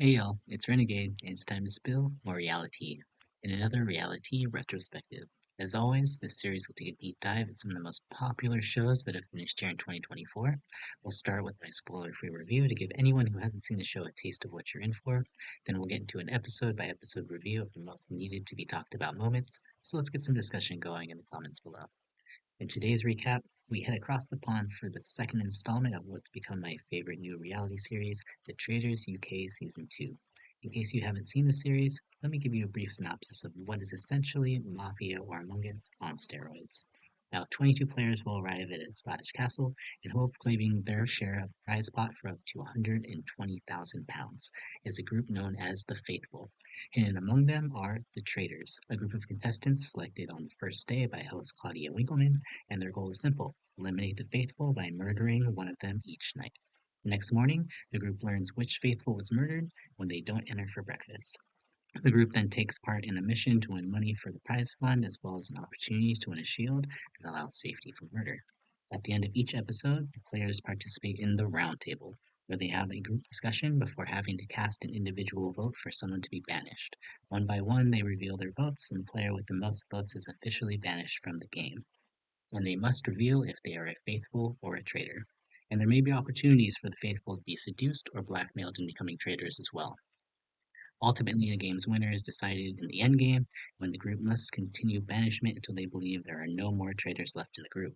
Hey y'all, it's Renegade, and it's time to spill more Reali-Tea in another Reali-Tea retrospective. As always, this series will take a deep dive at some of the most popular shows that have finished here in 2024. We'll start with my spoiler-free review to give anyone who hasn't seen the show a taste of what you're in for. Then we'll get into an episode-by-episode review of the most needed to be talked about moments. So let's get some discussion going in the comments below. In today's recap, we head across the pond for the second installment of what's become my favorite new reality series, The Traitors UK Season 2. In case you haven't seen the series, let me give you a brief synopsis of what is essentially Mafia or Among Us on steroids. Now, 22 players will arrive at a Scottish castle in hope of claiming their share of the prize pot for up to £120,000 as a group known as the Faithful. Hidden among them are the Traitors, a group of contestants selected on the first day by host Claudia Winkleman, and their goal is simple: eliminate the Faithful by murdering one of them each night. The next morning, the group learns which Faithful was murdered when they don't enter for breakfast. The group then takes part in a mission to win money for the prize fund as well as an opportunity to win a shield that allows safety from murder. At the end of each episode, the players participate in the round table, where they have a group discussion before having to cast an individual vote for someone to be banished. One by one, they reveal their votes, and the player with the most votes is officially banished from the game. And they must reveal if they are a faithful or a traitor. And there may be opportunities for the faithful to be seduced or blackmailed into becoming traitors as well. Ultimately, the game's winner is decided in the endgame, when the group must continue banishment until they believe there are no more traitors left in the group.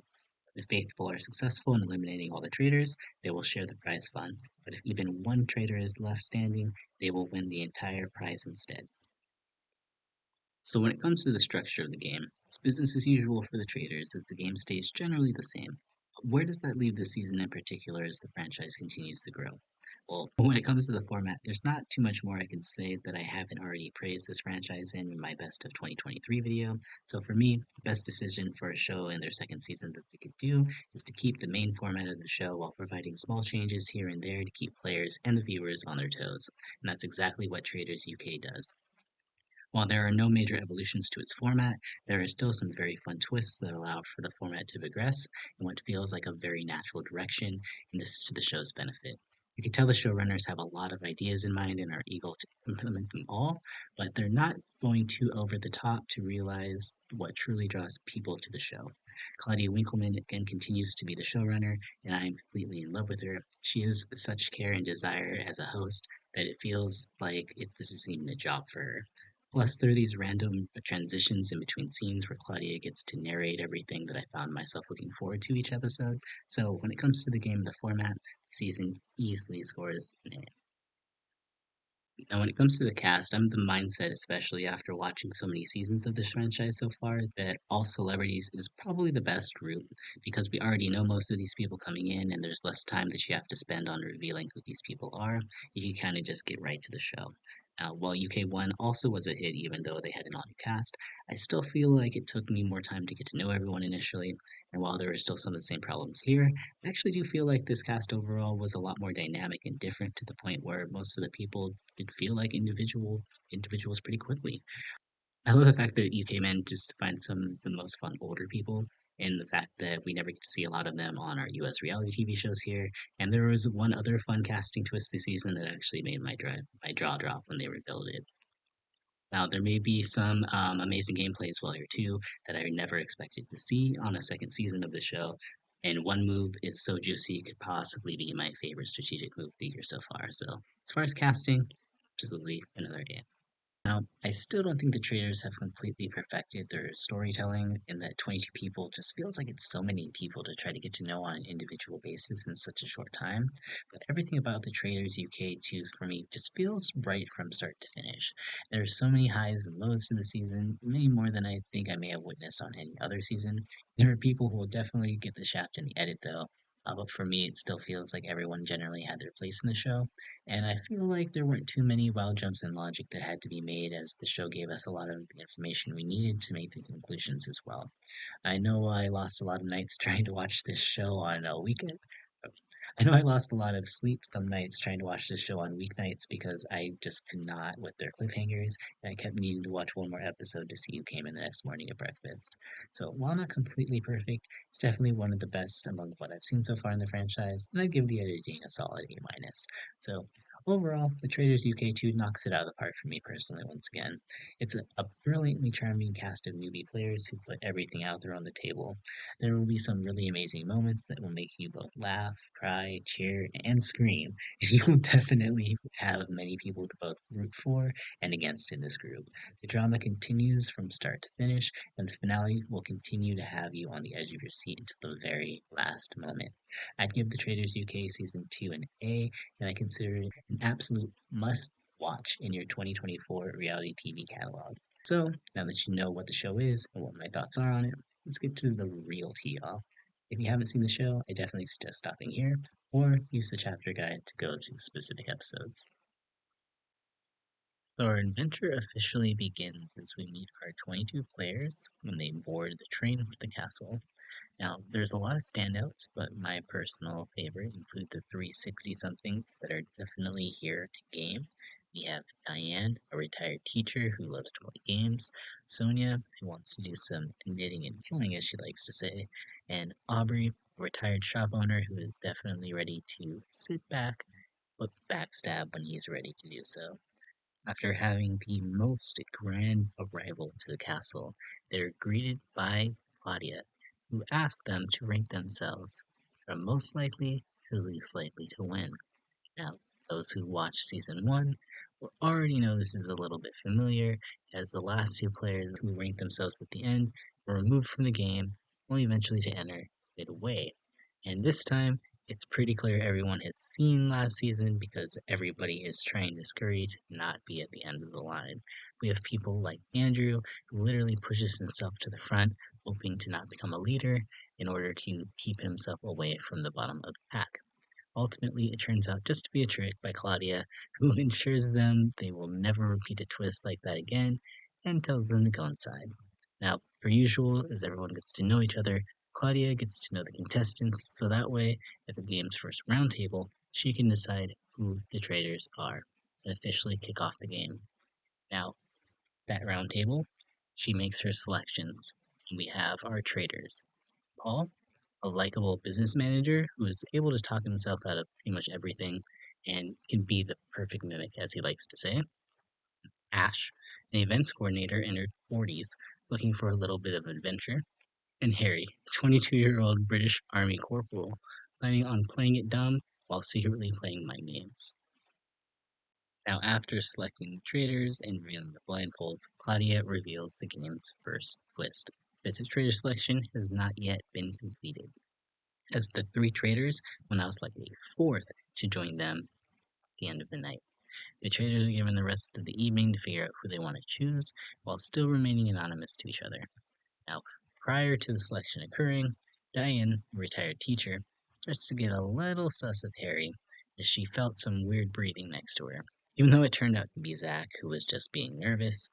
If the faithful are successful in eliminating all the traitors, they will share the prize fund, but if even one traitor is left standing, they will win the entire prize instead. So when it comes to the structure of the game, it's business as usual for the traitors as the game stays generally the same. But where does that leave this season in particular as the franchise continues to grow? Well, when it comes to the format, there's not too much more I can say that I haven't already praised this franchise in my best of 2023 video. So for me, the best decision for a show in their second season that they could do is to keep the main format of the show while providing small changes here and there to keep players and the viewers on their toes. And that's exactly what Traitors UK does. While there are no major evolutions to its format, there are still some very fun twists that allow for the format to progress in what feels like a very natural direction, and this is to the show's benefit. You can tell the showrunners have a lot of ideas in mind and are eager to implement them all, but they're not going too over the top to realize what truly draws people to the show. Claudia Winkleman again continues to be the showrunner, and I am completely in love with her. She is such care and desire as a host that it feels like this isn't even a job for her. Plus, there are these random transitions in between scenes where Claudia gets to narrate everything that I found myself looking forward to each episode. So, when it comes to the game, the format, the season easily scores an A. Now, when it comes to the cast, I'm of the mindset, especially after watching so many seasons of this franchise so far, that all celebrities is probably the best route because we already know most of these people coming in, and there's less time that you have to spend on revealing who these people are. You can kind of just get right to the show. While UK1 also was a hit, even though they had an all-new cast, I still feel like it took me more time to get to know everyone initially, and while there are still some of the same problems here, I actually do feel like this cast overall was a lot more dynamic and different to the point where most of the people did feel like individuals pretty quickly. I love the fact that UK managed to find some of the most fun older people, and the fact that we never get to see a lot of them on our US reality TV shows here. And there was one other fun casting twist this season that actually made my jaw drop when they revealed it. Now, there may be some amazing gameplay as well here too that I never expected to see on a second season of the show. And one move is so juicy it could possibly be my favorite strategic move of the year so far. So, as far as casting, absolutely another game. Now, I still don't think the traders have completely perfected their storytelling, and that 22 people just feels like it's so many people to try to get to know on an individual basis in such a short time. But everything about the Traders UK 2 for me just feels right from start to finish. There are so many highs and lows to the season, many more than I think I may have witnessed on any other season. There are people who will definitely get the shaft in the edit though. But for me, it still feels like everyone generally had their place in the show. And I feel like there weren't too many wild jumps in logic that had to be made, as the show gave us a lot of the information we needed to make the conclusions as well. I know I lost a lot of nights trying to watch this show on a weekend. I know I lost a lot of sleep some nights trying to watch this show on weeknights because I just could not with their cliffhangers, and I kept needing to watch one more episode to see who came in the next morning at breakfast. So while not completely perfect, it's definitely one of the best among what I've seen so far in the franchise, and I'd give the editing a solid A minus. So Overall, the Traitors UK2 knocks it out of the park for me personally once again. It's a brilliantly charming cast of newbie players who put everything out there on the table. There will be some really amazing moments that will make you both laugh, cry, cheer, and scream, and you will definitely have many people to both root for and against in this group. The drama continues from start to finish, and the finale will continue to have you on the edge of your seat until the very last moment. I'd give the Traitors UK Season 2 an A, and I consider it an absolute must watch in your 2024 reality TV catalog. So, now that you know what the show is and what my thoughts are on it, let's get to the real tea, y'all. If you haven't seen the show, I definitely suggest stopping here or use the chapter guide to go to specific episodes. So, our adventure officially begins as we meet our 22 players when they board the train for the castle. Now, there's a lot of standouts, but my personal favorite include the 360 somethings that are definitely here to game. We have Diane, a retired teacher who loves to play games, Sonia, who wants to do some knitting and killing, as she likes to say, and Aubrey, a retired shop owner who is definitely ready to sit back but backstab when he's ready to do so. After having the most grand arrival to the castle, they're greeted by Claudia, who asks them to rank themselves from most likely to least likely to win. Now, those who watched season 1 will already know this is a little bit familiar, as the last two players who ranked themselves at the end were removed from the game, only eventually to enter midway. And this time, it's pretty clear everyone has seen last season because everybody is trying to scurry to not be at the end of the line. We have people like Andrew, who literally pushes himself to the front, hoping to not become a leader in order to keep himself away from the bottom of the pack. Ultimately, it turns out just to be a trick by Claudia, who ensures them they will never repeat a twist like that again and tells them to go inside. Now, per usual, as everyone gets to know each other, Claudia gets to know the contestants, so that way, at the game's first roundtable, she can decide who the traitors are and officially kick off the game. Now, that roundtable, she makes her selections, and we have our traitors. Paul, a likable business manager who is able to talk himself out of pretty much everything and can be the perfect mimic, as he likes to say. Ash, an events coordinator in her 40s, looking for a little bit of adventure. And Harry, a 22-year-old British Army corporal, planning on playing it dumb while secretly playing mind games. Now, after selecting the traitors and revealing the blindfolds, Claudia reveals the game's first twist. This traitor selection has not yet been completed, as the three traitors will now select a fourth to join them at the end of the night. The traitors are given the rest of the evening to figure out who they want to choose, while still remaining anonymous to each other. Now, prior to the selection occurring, Diane, a retired teacher, starts to get a little sus of Harry, as she felt some weird breathing next to her, even though it turned out to be Zach, who was just being nervous.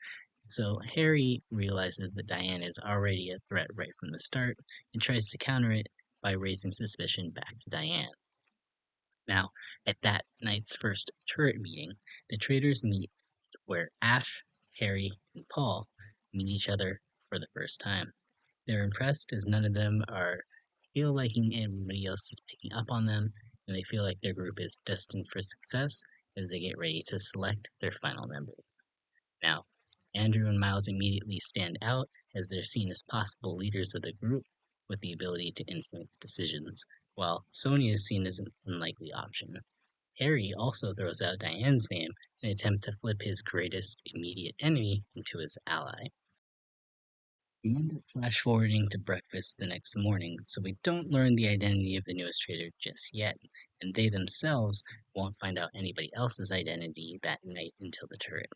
So Harry realizes that Diane is already a threat right from the start and tries to counter it by raising suspicion back to Diane. Now, at that night's first turret meeting, the traitors meet where Ash, Harry, and Paul meet each other for the first time. They're impressed as none of them are feel like anybody else is picking up on them, and they feel like their group is destined for success as they get ready to select their final member. Now, Andrew and Miles immediately stand out as they're seen as possible leaders of the group with the ability to influence decisions, while Sonia is seen as an unlikely option. Harry also throws out Diane's name in an attempt to flip his greatest immediate enemy into his ally. We end up flash forwarding to breakfast the next morning, so we don't learn the identity of the newest traitor just yet, and they themselves won't find out anybody else's identity that night until the turret.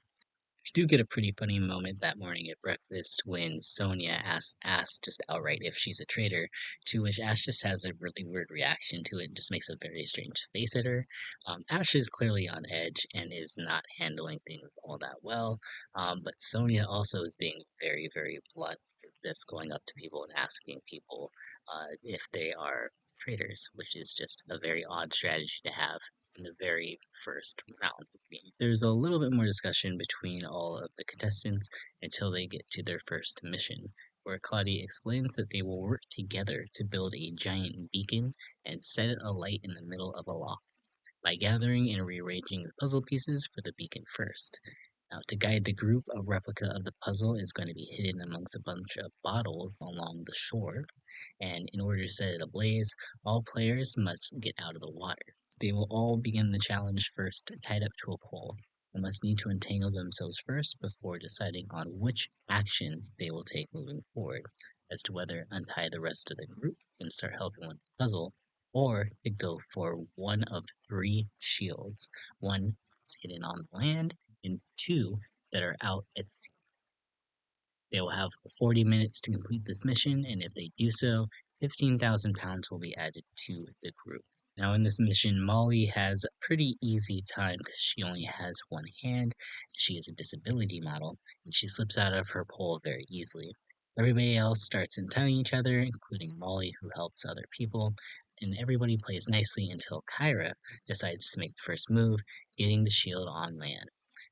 We do get a pretty funny moment that morning at breakfast when Sonia asks Ash just outright if she's a traitor, to which Ash just has a really weird reaction to it and just makes a very strange face at her. Ash is clearly on edge and is not handling things all that well, but Sonia also is being very, very blunt with this, going up to people and asking people if they are traitors, which is just a very odd strategy to have in the very first round. There's a little bit more discussion between all of the contestants until they get to their first mission, where Claudia explains that they will work together to build a giant beacon and set it alight in the middle of a loft. by gathering and rearranging the puzzle pieces for the beacon first. Now, to guide the group, a replica of the puzzle is going to be hidden amongst a bunch of bottles along the shore, and in order to set it ablaze, all players must get out of the water. They will all begin the challenge first, tied up to a pole, and must need to entangle themselves first before deciding on which action they will take moving forward, as to whether untie the rest of the group and start helping with the puzzle, or to go for one of three shields. One is hidden on land, and two that are out at sea. They will have 40 minutes to complete this mission, and if they do so, £15,000 will be added to the group. Now, in this mission, Molly has a pretty easy time because she only has one hand. She is a disability model, and she slips out of her pole very easily. Everybody else starts entangling each other, including Molly, who helps other people, and everybody plays nicely until Kyra decides to make the first move, getting the shield on land.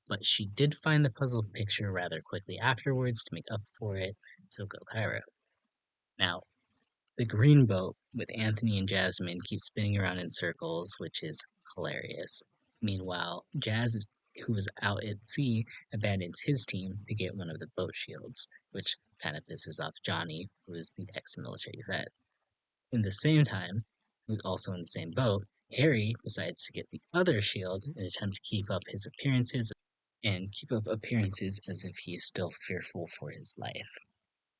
But she did find the puzzle picture rather quickly afterwards to make up for it, so go Kyra. Now, the green boat with Anthony and Jasmine keeps spinning around in circles, which is hilarious. Meanwhile, Jazz, who was out at sea, abandons his team to get one of the boat shields, which kind of pisses off Johnny, who is the ex-military vet. In the same time, who's also in the same boat, Harry decides to get the other shield and attempt to keep up appearances as if he is still fearful for his life.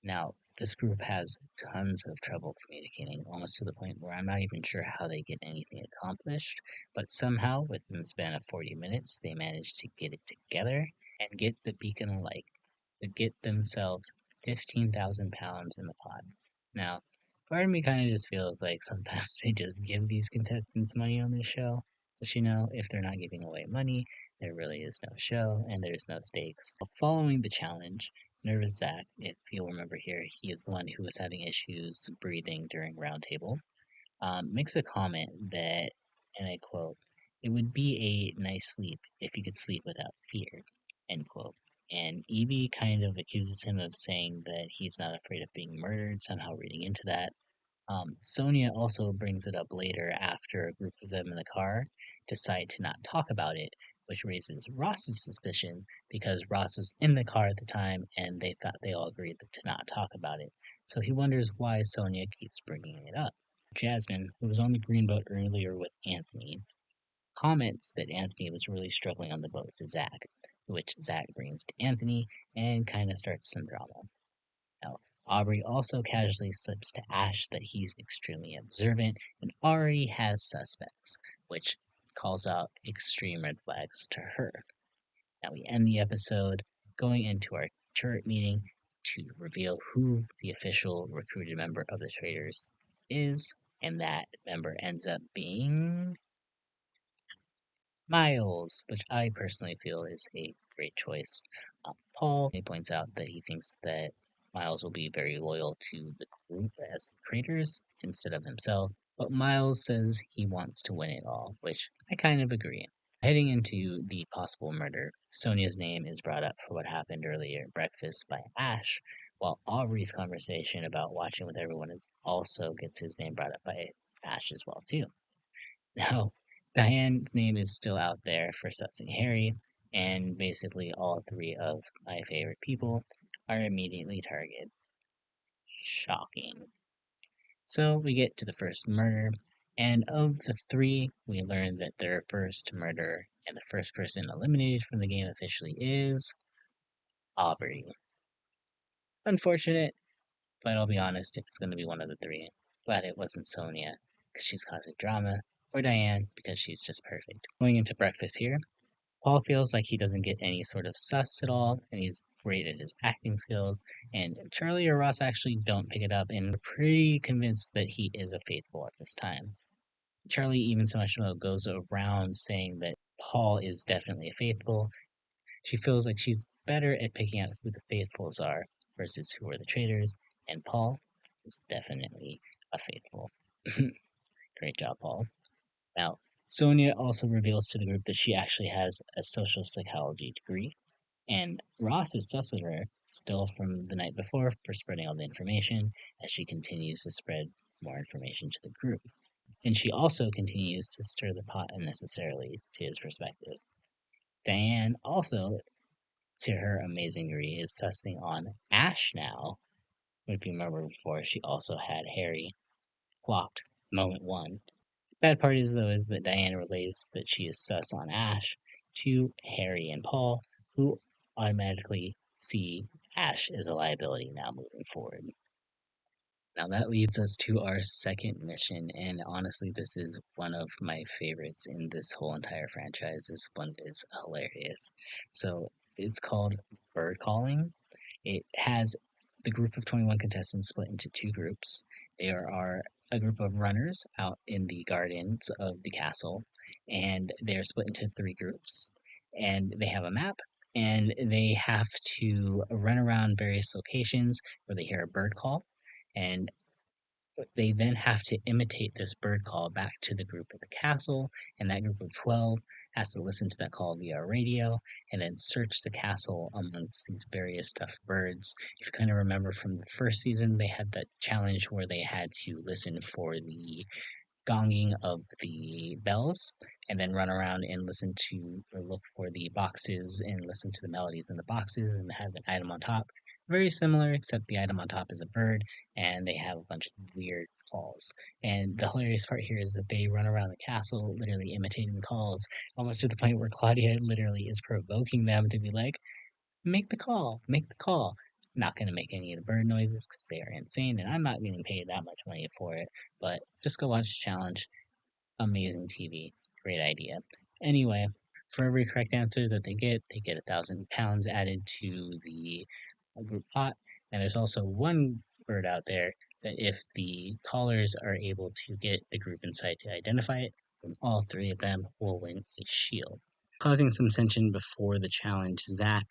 Now, this group has tons of trouble communicating, almost to the point where I'm not even sure how they get anything accomplished, but somehow, within the span of 40 minutes, they manage to get it together and get the beacon alight to get themselves £15,000 in the pot. Now, part of me kind of just feels like sometimes they just give these contestants money on this show, but if they're not giving away money, there really is no show and there's no stakes. Following the challenge, Nervous Zach, if you'll remember here, he is the one who was having issues breathing during Roundtable, makes a comment that, and I quote, "It would be a nice sleep if you could sleep without fear," end quote. And Evie kind of accuses him of saying that he's not afraid of being murdered, somehow reading into that. Sonia also brings it up later after a group of them in the car decide to not talk about it, which raises Ross's suspicion because Ross was in the car at the time and they thought they all agreed to not talk about it. So he wonders why Sonia keeps bringing it up. Jasmine, who was on the green boat earlier with Anthony, comments that Anthony was really struggling on the boat to Zach, which Zach brings to Anthony and kind of starts some drama. Now, Aubrey also casually slips to Ash that he's extremely observant and already has suspects, which calls out extreme red flags to her. Now, we end the episode going into our turret meeting to reveal who the official recruited member of the Traitors is, and that member ends up being Miles, which I personally feel is a great choice. Paul he points out that he thinks that Miles will be very loyal to the group as traitors instead of himself, but Miles says he wants to win it all, which I kind of agree. Heading into the possible murder, Sonia's name is brought up for what happened earlier at breakfast by Ash, while Aubrey's conversation about watching with everyone is also gets his name brought up by Ash as well too. Now, Diane's name is still out there for sussing Harry, and basically all three of my favorite people are immediately targeted. Shocking. So we get to the first murder, and of the three, we learn that their first murder and the first person eliminated from the game officially is Aubrey. Unfortunate, but I'll be honest, if it's going to be one of the three, glad it wasn't Sonia, because she's causing drama, or Diane, because she's just perfect. Going into breakfast here, Paul feels like he doesn't get any sort of sus at all, and he's great at his acting skills, and Charlie or Ross actually don't pick it up, and are pretty convinced that he is a faithful at this time. Charlie even so much so goes around saying that Paul is definitely a faithful. She feels like she's better at picking out who the faithfuls are versus who are the traitors, and Paul is definitely a faithful. Great job, Paul. Now, Sonia also reveals to the group that she actually has a social psychology degree, and Ross is sus of her, still from the night before, for spreading all the information, as she continues to spread more information to the group. and she also continues to stir the pot unnecessarily to his perspective. Diane also, to her amazing degree, is sussing on Ash now. If you remember before, she also had Harry flocked moment one. Bad part is, though, is that Diane relays that she is sus on Ash to Harry and Paul, who automatically see Ash as a liability now moving forward. Now that leads us to our second mission, and honestly, this is one of my favorites in this whole entire franchise. This one is hilarious. So it's called Bird Calling. It has the group of 21 contestants split into two groups. There are a group of runners out in the gardens of the castle, and they're split into three groups. And they have a map, and they have to run around various locations where they hear a bird call, and they then have to imitate this bird call back to the group at the castle, and that group of 12 has to listen to that call via radio and then search the castle amongst these various stuffed birds. If you kind of remember from the first season, they had that challenge where they had to listen for the gonging of the bells and then run around and listen to or look for the boxes and listen to the melodies in the boxes and have an item on top. Very similar, except the item on top is a bird and they have a bunch of weird calls. And the hilarious part here is that they run around the castle literally imitating the calls, almost to the point where Claudia literally is provoking them to be like, make the call, make the call. Not going to make any of the bird noises because they are insane, and I'm not getting paid that much money for it. But just go watch the challenge. Amazing TV. Great idea. Anyway, for every correct answer that they get £1,000 added to the group pot. And there's also one bird out there that if the callers are able to get the group inside to identify it, then all three of them will win a shield. Causing some tension before the challenge, Zach,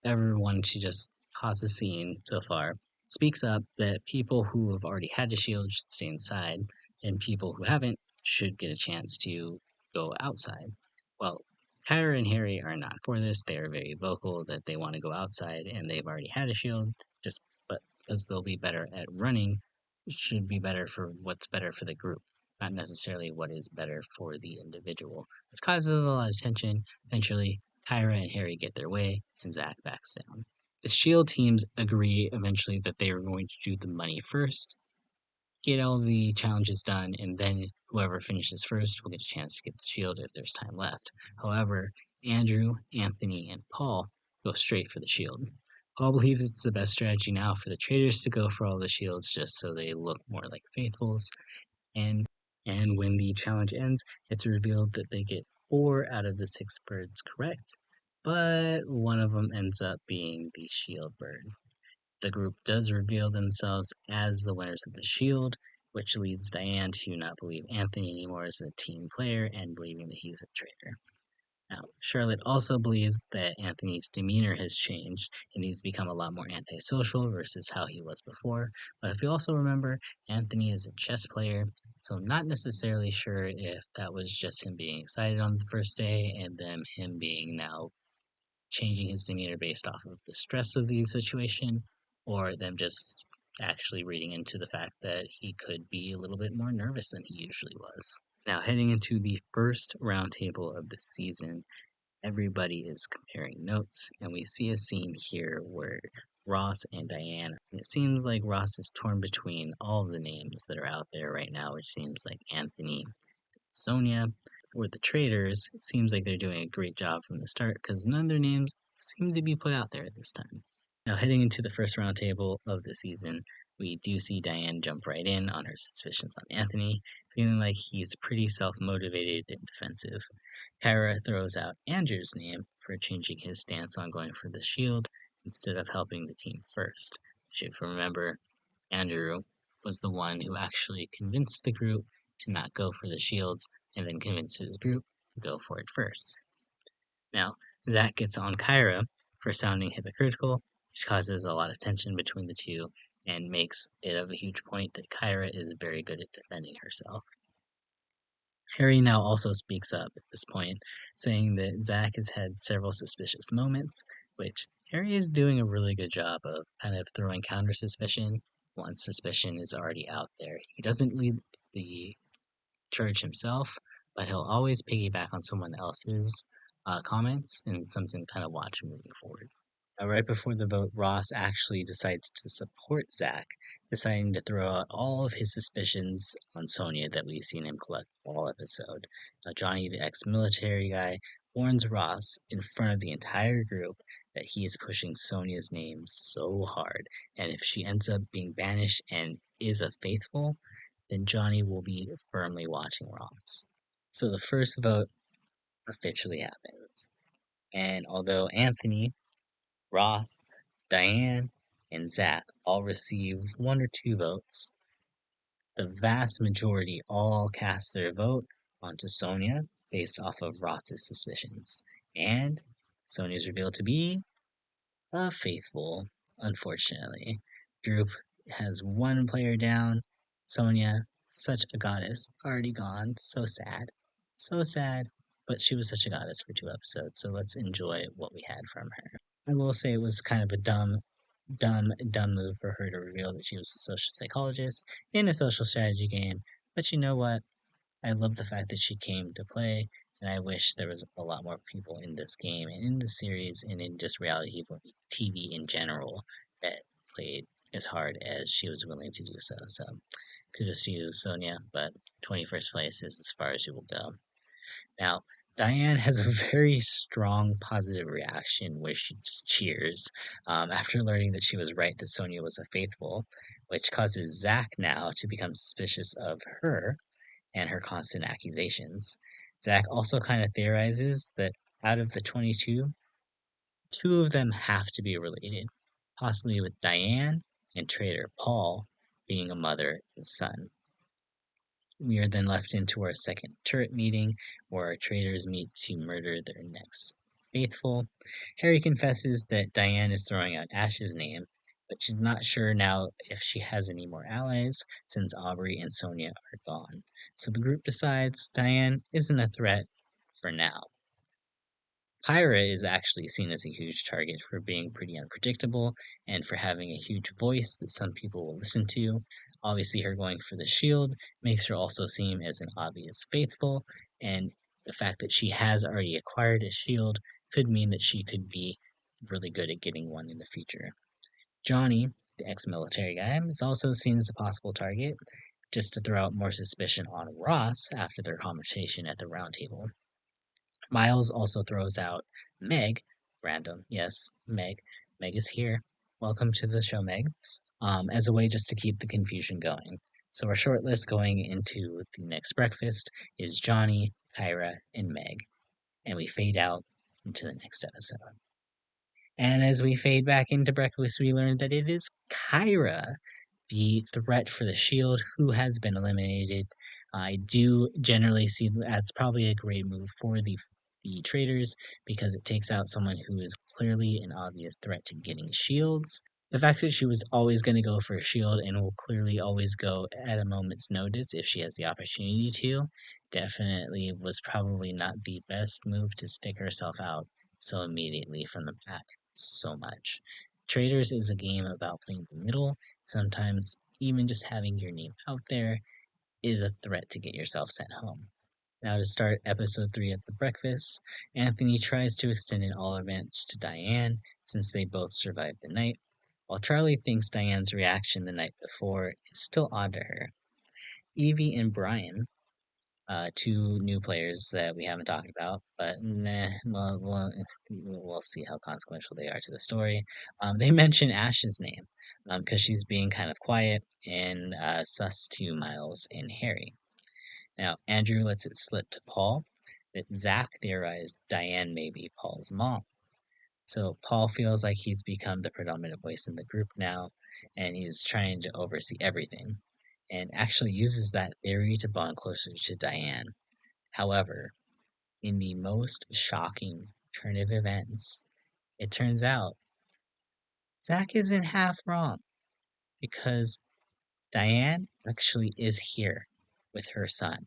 everyone to just cause a scene so far, speaks up that people who have already had a shield should stay inside, and people who haven't should get a chance to go outside. Well, Kyra and Harry are not for this. They are very vocal that they want to go outside, and they've already had a shield, just but because they'll be better at running, it should be better for what's better for the group, not necessarily what is better for the individual, which causes a lot of tension. Eventually, Kyra and Harry get their way, and Zach backs down. The shield teams agree eventually that they are going to do the money first, get all the challenges done, and then whoever finishes first will get a chance to get the shield if there's time left. However, Andrew, Anthony, and Paul go straight for the shield. Paul believes it's the best strategy now for the traitors to go for all the shields just so they look more like faithfuls, and when the challenge ends, it's revealed that they get 4 out of the 6 birds correct, but one of them ends up being the shield bird. The group does reveal themselves as the winners of the shield, which leads Diane to not believe Anthony anymore as a team player and believing that he's a traitor. Now, Charlotte also believes that Anthony's demeanor has changed and he's become a lot more antisocial versus how he was before. But if you also remember, Anthony is a chess player, so not necessarily sure if that was just him being excited on the first day and then him being now changing his demeanor based off of the stress of the situation, or them just actually reading into the fact that he could be a little bit more nervous than he usually was. Now, heading into the first roundtable of the season, everybody is comparing notes, and we see a scene here where Ross and Diane, and it seems like Ross is torn between all of the names that are out there right now, which seems like Anthony, Sonia. For the Traitors, it seems like they're doing a great job from the start because none of their names seem to be put out there at this time. Now, heading into the first roundtable of the season, we do see Diane jump right in on her suspicions on Anthony, feeling like he's pretty self-motivated and defensive. Kyra throws out Andrew's name for changing his stance on going for the shield instead of helping the team first. If you remember, Andrew was the one who actually convinced the group to not go for the shields and then convinced his group to go for it first. Now, Zach gets on Kyra for sounding hypocritical, which causes a lot of tension between the two and makes it of a huge point that Kyra is very good at defending herself. Harry now also speaks up at this point, saying that Zach has had several suspicious moments, which Harry is doing a really good job of kind of throwing counter suspicion once suspicion is already out there. He doesn't lead the church himself, but he'll always piggyback on someone else's comments and something to kind of watch moving forward. Right before the vote, Ross actually decides to support Zach, deciding to throw out all of his suspicions on Sonia that we've seen him collect all episode. Johnny, the ex-military guy, warns Ross in front of the entire group that he is pushing Sonia's name so hard, and if she ends up being banished and is a faithful, then Johnny will be firmly watching Ross. So the first vote officially happens, and although Anthony, Ross, Diane, and Zach all receive one or two votes, the vast majority all cast their vote onto Sonia based off of Ross's suspicions. And Sonia is revealed to be a faithful, unfortunately. Group has one player down. Sonia, such a goddess, already gone. So sad. So sad. But she was such a goddess for 2 episodes, so let's enjoy what we had from her. I will say it was kind of a dumb move for her to reveal that she was a social psychologist in a social strategy game. But you know what? I love the fact that she came to play, and I wish there was a lot more people in this game and in the series and in just reality TV in general that played as hard as she was willing to do so. So kudos to you, Sonia, but 21st place is as far as you will go. Now, Diane has a very strong positive reaction where she just cheers after learning that she was right that Sonia was a faithful, which causes Zach now to become suspicious of her and her constant accusations. Zach also kind of theorizes that out of the 22, two of them have to be related, possibly with Diane and traitor Paul being a mother and son. We are then left into our second turret meeting, where our traitors meet to murder their next faithful. Harry confesses that Diane is throwing out Ash's name, but she's not sure now if she has any more allies since Aubrey and Sonia are gone. So the group decides Diane isn't a threat for now. Pyra is actually seen as a huge target for being pretty unpredictable and for having a huge voice that some people will listen to. Obviously, her going for the shield makes her also seem as an obvious faithful, and the fact that she has already acquired a shield could mean that she could be really good at getting one in the future. Johnny, the ex-military guy, is also seen as a possible target, just to throw out more suspicion on Ross after their conversation at the round table. Miles also throws out Meg, random, yes, Meg. Meg is here. Welcome to the show, Meg. As a way just to keep the confusion going. So our short list going into the next breakfast is Johnny, Kyra, and Meg. And we fade out into the next episode. And as we fade back into breakfast, we learn that it is Kyra, the threat for the shield, who has been eliminated. I do generally see that's probably a great move for the traitors because it takes out someone who is clearly an obvious threat to getting shields. The fact that she was always going to go for a shield and will clearly always go at a moment's notice if she has the opportunity to, definitely was probably not the best move to stick herself out so immediately from the pack so much. Traitors is a game about playing the middle. Sometimes even just having your name out there is a threat to get yourself sent home. Now to start episode 3 at the breakfast, Anthony tries to extend an all advantage to Diane since they both survived the night, while Charlie thinks Diane's reaction the night before is still odd to her. Evie and Brian, two new players that we haven't talked about, but we'll see how consequential they are to the story. They mention Ash's name because she's being kind of quiet and sus to Miles and Harry. Now, Andrew lets it slip to Paul that Zach theorized Diane may be Paul's mom. So Paul feels like he's become the predominant voice in the group now, and he's trying to oversee everything, and actually uses that theory to bond closer to Diane. However, in the most shocking turn of events, it turns out Zach isn't half wrong because Diane actually is here with her son,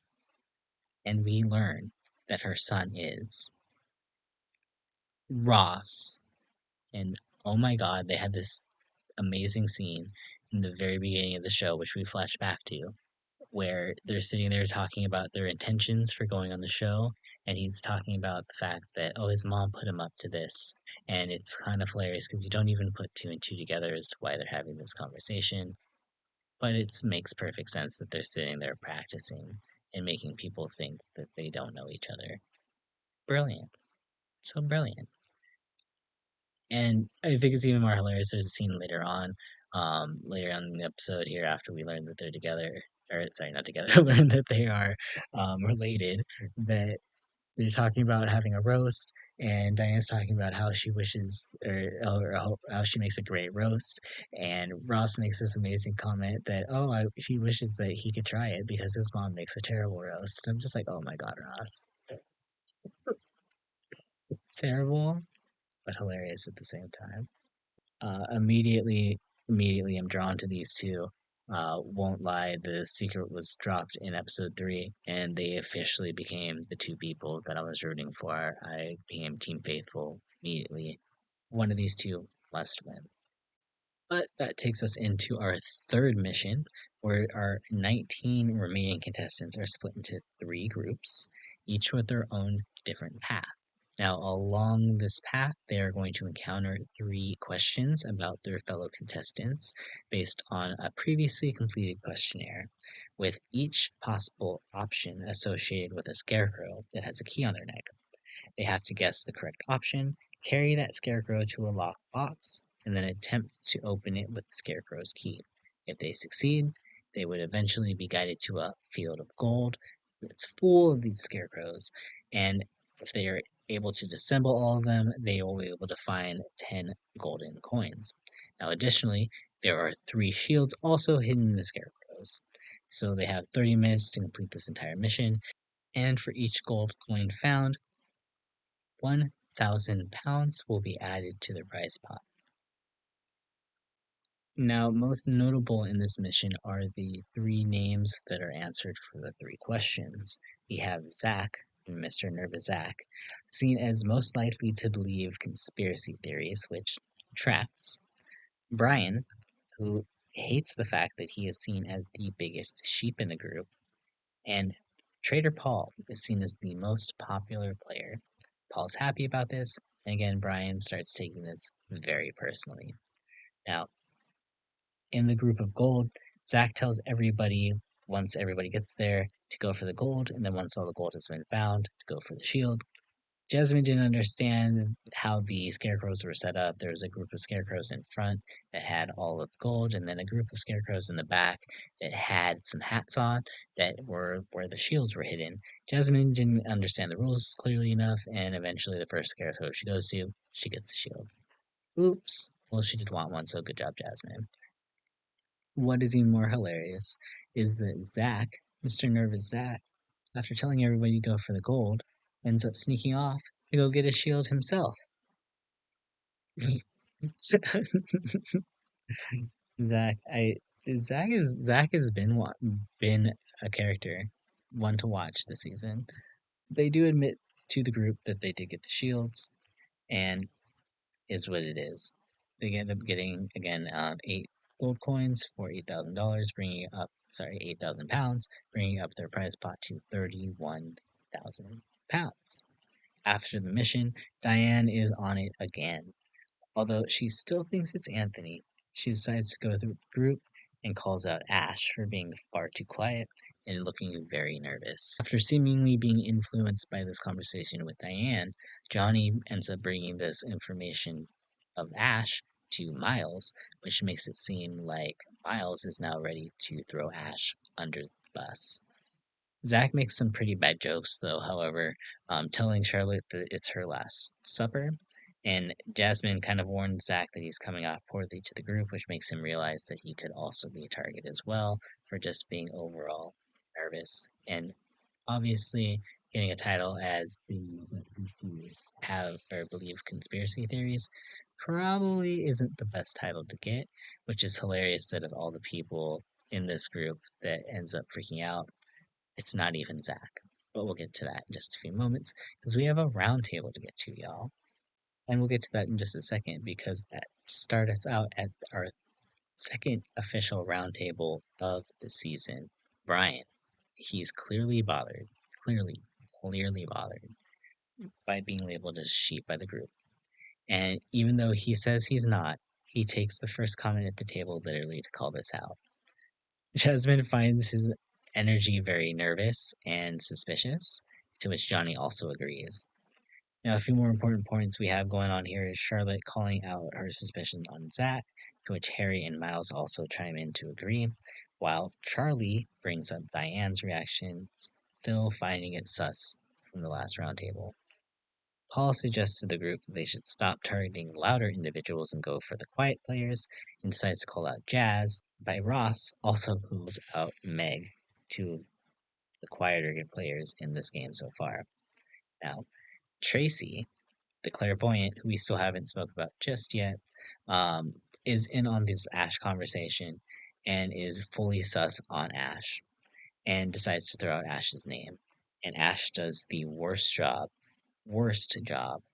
and we learn that her son is Ross. And oh my god, they had this amazing scene in the very beginning of the show, which we flash back to, where they're sitting there talking about their intentions for going on the show, and he's talking about the fact that, oh, his mom put him up to this, and it's kind of hilarious because you don't even put two and two together as to why they're having this conversation, but it makes perfect sense that they're sitting there practicing and making people think that they don't know each other. Brilliant. So brilliant. And I think it's even more hilarious. There's a scene later on in the episode here after we learn that they're together, or sorry, not together, learn that they are related, that they're talking about having a roast, and Diane's talking about how she wishes, or how she makes a great roast, and Ross makes this amazing comment that, oh, he wishes that he could try it because his mom makes a terrible roast. I'm just like, oh my god, Ross. It's terrible, but hilarious at the same time. Immediately, I'm drawn to these two. Won't lie, the secret was dropped in episode 3, and they officially became the two people that I was rooting for. I became Team Faithful immediately. One of these two must win. But that takes us into our third mission, where our 19 remaining contestants are split into 3 groups, each with their own different path. Now, along this path, they are going to encounter 3 questions about their fellow contestants based on a previously completed questionnaire, with each possible option associated with a scarecrow that has a key on their neck. They have to guess the correct option, carry that scarecrow to a locked box, and then attempt to open it with the scarecrow's key. If they succeed, they would eventually be guided to a field of gold that's full of these scarecrows, and if they are able to disassemble all of them, they will be able to find 10 golden coins. Now, additionally, there are 3 shields also hidden in the scarecrows. So they have 30 minutes to complete this entire mission, and for each gold coin found, 1,000 pounds will be added to the prize pot. Now, most notable in this mission are the 3 names that are answered for the 3 questions. We have Zach, Mr. Nervous Zach, seen as most likely to believe conspiracy theories, which tracks. Brian, who hates the fact that he is seen as the biggest sheep in the group, and Trader Paul is seen as the most popular player. Paul's happy about this, and again, Brian starts taking this very personally. Now, in the group of gold, Zach tells everybody once everybody gets there to go for the gold, and then once all the gold has been found, to go for the shield. Jasmine didn't understand how the scarecrows were set up. There was a group of scarecrows in front that had all of the gold, and then a group of scarecrows in the back that had some hats on that were where the shields were hidden. Jasmine didn't understand the rules clearly enough, and eventually the first scarecrow she goes to, she gets the shield. Oops. Well, she did want one, so good job, Jasmine. What is even more hilarious is that Zach, Mr. Nervous Zach, after telling everybody to go for the gold, ends up sneaking off to go get a shield himself. Zach, I Zach has been a character, one to watch this season. They do admit to the group that they did get the shields, and is what it is. They end up getting again 8 gold coins for $8,000, bringing up 8,000 pounds, bringing up their prize pot to 31,000 pounds. After the mission, Diane is on it again. Although she still thinks it's Anthony, she decides to go through with the group and calls out Ash for being far too quiet and looking very nervous. After seemingly being influenced by this conversation with Diane, Johnny ends up bringing this information of Ash to Miles, which makes it seem like Miles is now ready to throw Ash under the bus. Zach makes some pretty bad jokes, though, however, telling Charlotte that it's her last supper. And Jasmine kind of warns Zach that he's coming off poorly to the group, which makes him realize that he could also be a target as well for just being overall nervous. And obviously, getting a title as the to have or believe conspiracy theories probably isn't the best title to get, which is hilarious that of all the people in this group that ends up freaking out, it's not even Zach. But we'll get to that in just a few moments because we have a roundtable to get to, y'all. And we'll get to that in just a second because that start us out at our second official roundtable of the season. Brian, he's clearly bothered by being labeled as sheep by the group. And even though he says he's not, he takes the first comment at the table literally to call this out. Jasmine finds his energy very nervous and suspicious, to which Johnny also agrees. Now, a few more important points we have going on here is Charlotte calling out her suspicions on Zach, to which Harry and Miles also chime in to agree, while Charlie brings up Diane's reaction, still finding it sus from the last roundtable. Paul suggests to the group that they should stop targeting louder individuals and go for the quiet players, and decides to call out Jazz, but Ross also calls out Meg, two of the quieter players in this game so far. Now, Tracy, the clairvoyant, who we still haven't spoke about just yet, is in on this Ash conversation and is fully sus on Ash and decides to throw out Ash's name. And Ash does the worst job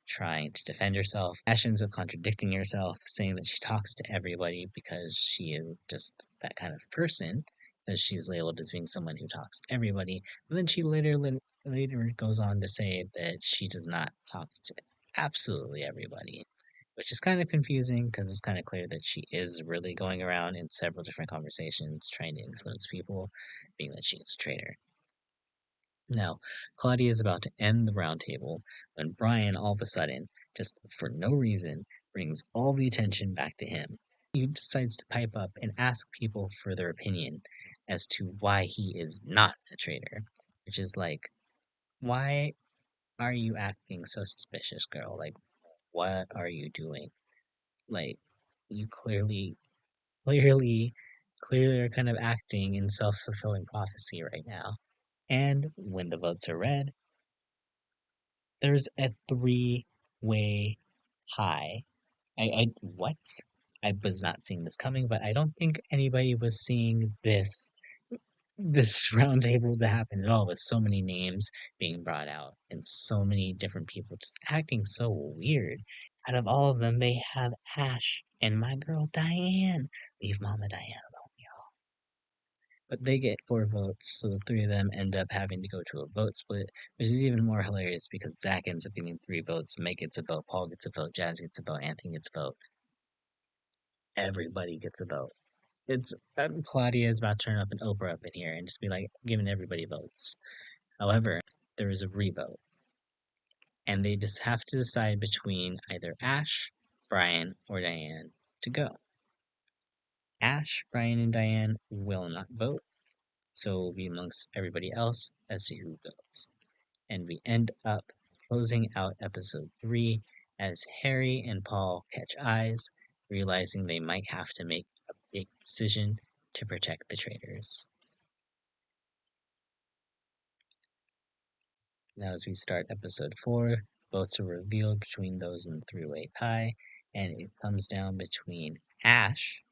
trying to defend herself. Ash ends up contradicting herself, saying that she talks to everybody because she is just that kind of person, because she's labeled as being someone who talks to everybody. But then she later goes on to say that she does not talk to absolutely everybody, which is kind of confusing because it's kind of clear that she is really going around in several different conversations trying to influence people, being that she is a traitor. Now, Claudia is about to end the round table when Brian, all of a sudden, just for no reason, brings all the attention back to him. He decides to pipe up and ask people for their opinion as to why he is not a traitor, which is like, why are you acting so suspicious, girl? Like, what are you doing? Like, you clearly, clearly are kind of acting in self-fulfilling prophecy right now. And when the votes are read, there's a three-way tie. What? I was not seeing this coming, but I don't think anybody was seeing this roundtable to happen at all, with so many names being brought out and so many different people just acting so weird. Out of all of them, they have Ash and my girl Diane. Leave Mama Diane alone, y'all. But they get 4 votes, so the three of them end up having to go to a vote split, which is even more hilarious because Zach ends up getting 3 votes, Meg gets a vote, Paul gets a vote, Jazz gets a vote, Anthony gets a vote. Everybody gets a vote. It's Claudia is about to turn up an Oprah up in here and just be like giving everybody votes. However, there is a revote, and they just have to decide between either Ash, Brian, or Diane to go. Ash, Brian, and Diane will not vote, so it will be amongst everybody else as to who goes. And we end up closing out episode 3 as Harry and Paul catch eyes, realizing they might have to make a big decision to protect the traitors. Now, as we start episode 4, votes are revealed between those in the three-way tie, and it comes down between Ash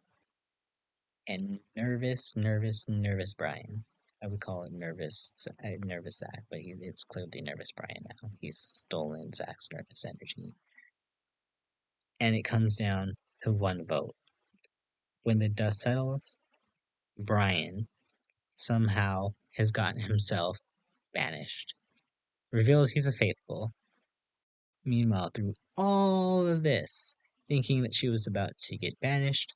and nervous Brian. I would call it nervous Zach, but it's clearly nervous Brian now. He's stolen Zach's nervous energy. And it comes down to 1 vote. When the dust settles, Brian somehow has gotten himself banished. Reveals he's a faithful. Meanwhile, through all of this, thinking that she was about to get banished,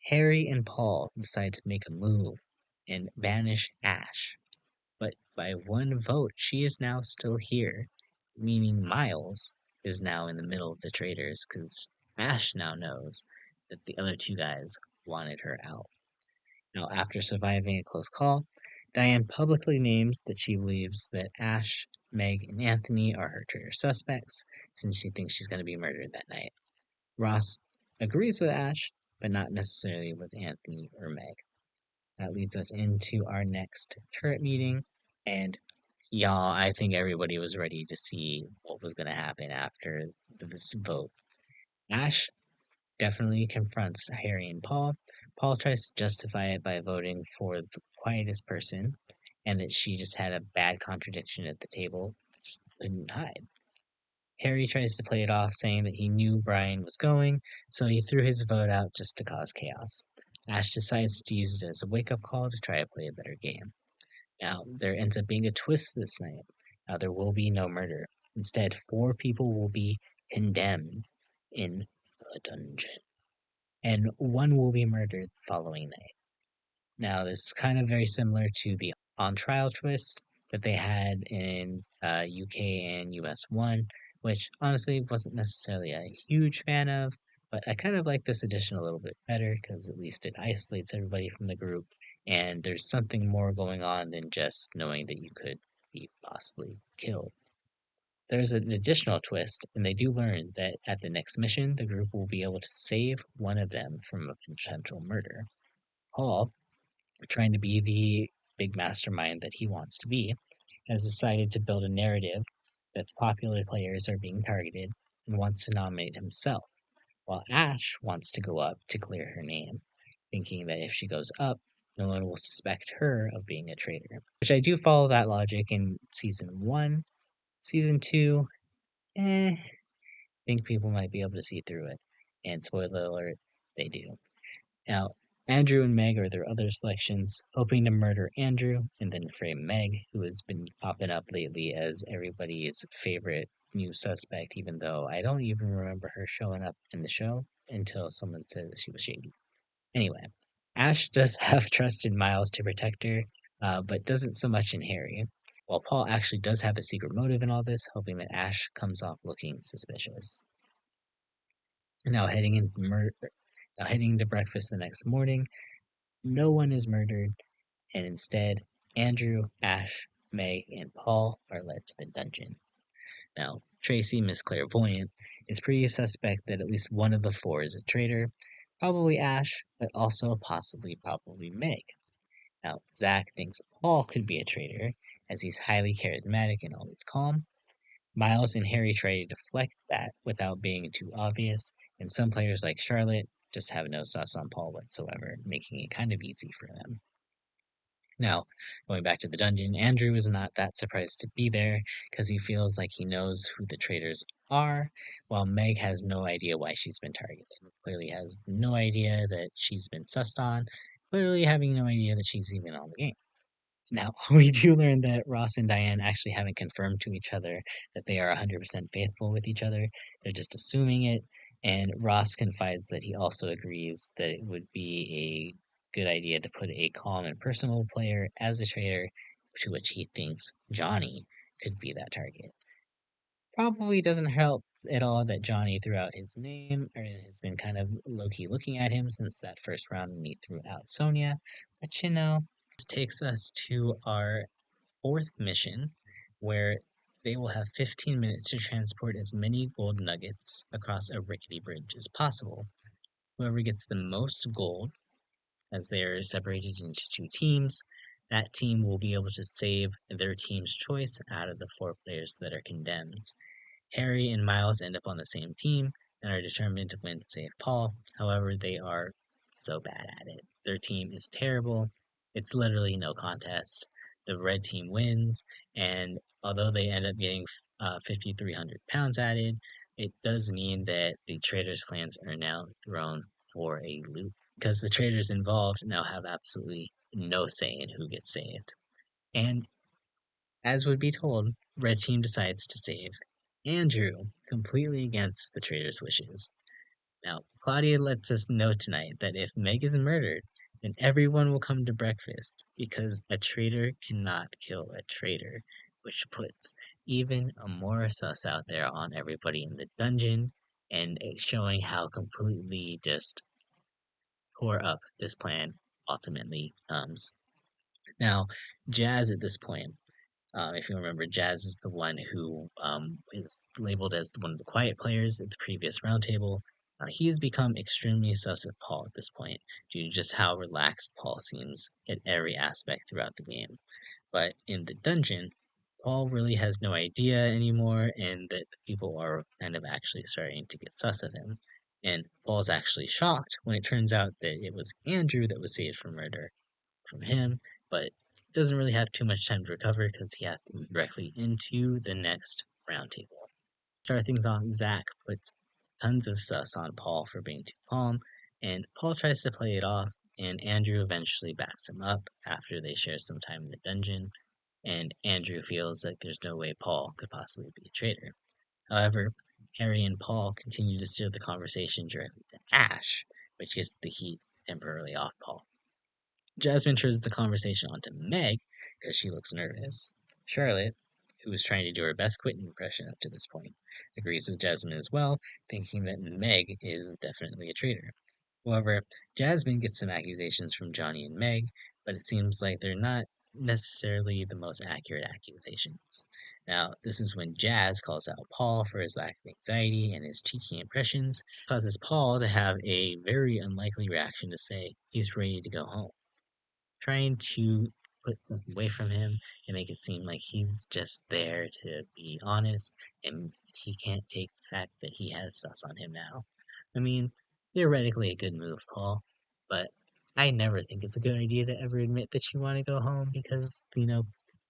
Harry and Paul decide to make a move and banish Ash. But by 1 vote, she is now still here, meaning Miles is now in the middle of the traitors because Ash now knows that the other 2 guys wanted her out. Now, after surviving a close call, Diane publicly names that she believes that Ash, Meg, and Anthony are her traitor suspects, since she thinks she's going to be murdered that night. Ross agrees with Ash, but not necessarily with Anthony or Meg. That leads us into our next turret meeting, and y'all, I think everybody was ready to see what was going to happen after this vote. Ash definitely confronts Harry and Paul. Paul tries to justify it by voting for the quietest person, and that she just had a bad contradiction at the table, couldn't hide. Harry tries to play it off, saying that he knew Brian was going, so he threw his vote out just to cause chaos. Ash decides to use it as a wake up call to try to play a better game. Now, there ends up being a twist this night. Now, there will be no murder. Instead, four people will be condemned in the dungeon, and one will be murdered the following night. Now, this is kind of very similar to the on trial twist that they had in UK and US 1, which honestly wasn't necessarily a huge fan of, but I kind of like this edition a little bit better because at least it isolates everybody from the group and there's something more going on than just knowing that you could be possibly killed. There's an additional twist, and they do learn that at the next mission, the group will be able to save one of them from a potential murder. Paul, trying to be the big mastermind that he wants to be, has decided to build a narrative that the popular players are being targeted and wants to nominate himself, while Ash wants to go up to clear her name, thinking that if she goes up, no one will suspect her of being a traitor. Which I do follow that logic in season 1. Season 2, I think people might be able to see through it. And spoiler alert, they do. Now, Andrew and Meg are their other selections, hoping to murder Andrew and then frame Meg, who has been popping up lately as everybody's favorite new suspect, even though I don't even remember her showing up in the show until someone said that she was shady. Anyway, Ash does have trust in Miles to protect her, but doesn't so much in Harry. While Paul actually does have a secret motive in all this, hoping that Ash comes off looking suspicious. Now heading to breakfast the next morning, no one is murdered, and instead, Andrew, Ash, Meg, and Paul are led to the dungeon. Now, Tracy, Miss Clairvoyant, is pretty suspect that at least one of the four is a traitor, probably Ash, but also probably Meg. Now, Zach thinks Paul could be a traitor, as he's highly charismatic and always calm. Miles and Harry try to deflect that without being too obvious, and some players like Charlotte just have no sus on Paul whatsoever, making it kind of easy for them. Now, going back to the dungeon, Andrew is not that surprised to be there because he feels like he knows who the traitors are, while Meg has no idea why she's been targeted. Clearly has no idea that she's been sussed on, clearly having no idea that she's even on the game. Now, we do learn that Ross and Diane actually haven't confirmed to each other that they are 100% faithful with each other. They're just assuming it, and Ross confides that he also agrees that it would be a good idea to put a calm and personable player as a traitor, to which he thinks Johnny could be that target. Probably doesn't help at all that Johnny threw out his name, or has been kind of low-key looking at him since that first round when he threw out Sonia, but this takes us to our fourth mission, where they will have 15 minutes to transport as many gold nuggets across a rickety bridge as possible. Whoever gets the most gold, as they are separated into two teams, that team will be able to save their team's choice out of the four players that are condemned. Harry and Miles end up on the same team and are determined to win to save Paul. However, they are so bad at it. Their team is terrible. It's literally no contest. The red team wins, and although they end up getting 5,300 pounds added, it does mean that the Traitors clans are now thrown for a loop because the traitors involved now have absolutely no say in who gets saved. And as would be told, Red Team decides to save Andrew, completely against the traitor's wishes. Now, Claudia lets us know tonight that if Meg is murdered, then everyone will come to breakfast because a traitor cannot kill a traitor, which puts even a more sus out there on everybody in the dungeon and showing how completely just tore up this plan ultimately comes. Now, Jazz at this point, if you remember, Jazz is the one who is labeled as one of the quiet players at the previous roundtable. He has become extremely sus of Paul at this point, due to just how relaxed Paul seems at every aspect throughout the game. But in the dungeon, Paul really has no idea anymore, and that people are kind of actually starting to get sus of him. And Paul's actually shocked when it turns out that it was Andrew that was saved from murder from him, but doesn't really have too much time to recover because he has to move directly into the next roundtable. Start things off, Zach puts tons of sus on Paul for being too calm, And Paul tries to play it off, and Andrew eventually backs him up after they share some time in the dungeon, and Andrew feels like there's no way Paul could possibly be a traitor. However, Harry and Paul continue to steer the conversation directly to Ash, which gets the heat temporarily off Paul. Jasmine turns the conversation onto Meg because she looks nervous. Charlotte, who was trying to do her best Quentin impression up to this point, agrees with Jasmine as well, thinking that Meg is definitely a traitor. However, Jasmine gets some accusations from Johnny and Meg, but it seems like they're not necessarily the most accurate accusations. Now, this is when Jazz calls out Paul for his lack of anxiety and his cheeky impressions, causes Paul to have a very unlikely reaction to say he's ready to go home, trying to put stuff away from him and make it seem like he's just there to be honest and he can't take the fact that he has sus on him now. I mean, theoretically a good move, Paul, but I never think it's a good idea to ever admit that you want to go home because,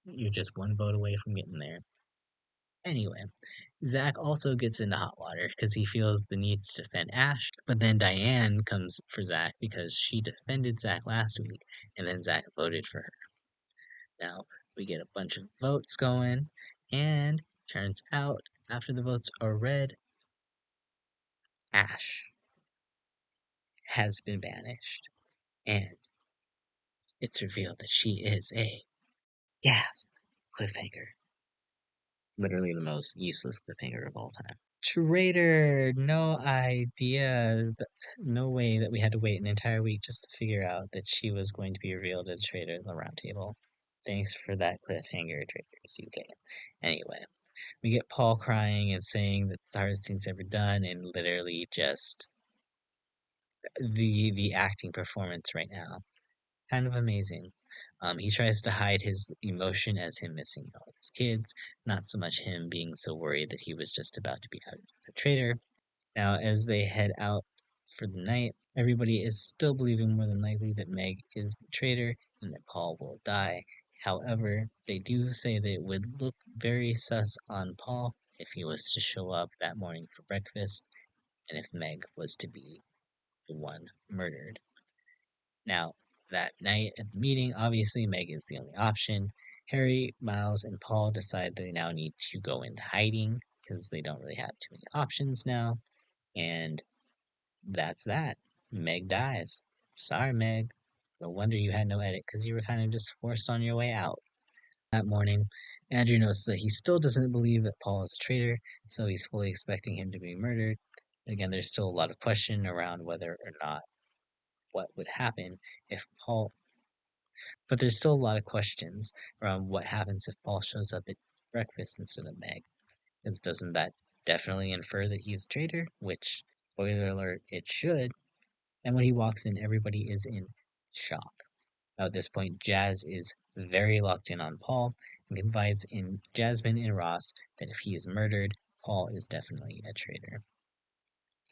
you're just one vote away from getting there. Anyway, Zach also gets into hot water because he feels the need to defend Ash, but then Diane comes for Zach because she defended Zach last week, and then Zach voted for her. Now, we get a bunch of votes going, and turns out, after the votes are read, Ash has been banished, and it's revealed that she is a gasp cliffhanger. Literally the most useless cliffhanger of all time. Traitor! No idea. No way that we had to wait an entire week just to figure out that she was going to be revealed as traitor in the round table. Thanks for that cliffhanger, Traitors UK. Anyway, we get Paul crying and saying that it's the hardest thing he's ever done, and literally just the acting performance right now. Kind of amazing. He tries to hide his emotion as him missing all his kids, not so much him being so worried that he was just about to be outed as a traitor. Now, as they head out for the night, everybody is still believing more than likely that Meg is the traitor and that Paul will die. However, they do say that it would look very sus on Paul if he was to show up that morning for breakfast and if Meg was to be the one murdered. Now, that night at the meeting, obviously Meg is the only option. Harry, Miles, and Paul decide they now need to go into hiding because they don't really have too many options now. And that's that. Meg dies. Sorry, Meg. No wonder you had no edit because you were kind of just forced on your way out. That morning, Andrew notes that he still doesn't believe that Paul is a traitor, so he's fully expecting him to be murdered. Again, there's still a lot of question around whether or not what would happen if Paul, but there's still a lot of questions around what happens if Paul shows up at breakfast instead of Meg. Because doesn't that definitely infer that he's a traitor? Which, spoiler alert, it should. And when he walks in, everybody is in shock. Now, at this point, Jazz is very locked in on Paul and confides in Jasmine and Ross that if he is murdered, Paul is definitely a traitor.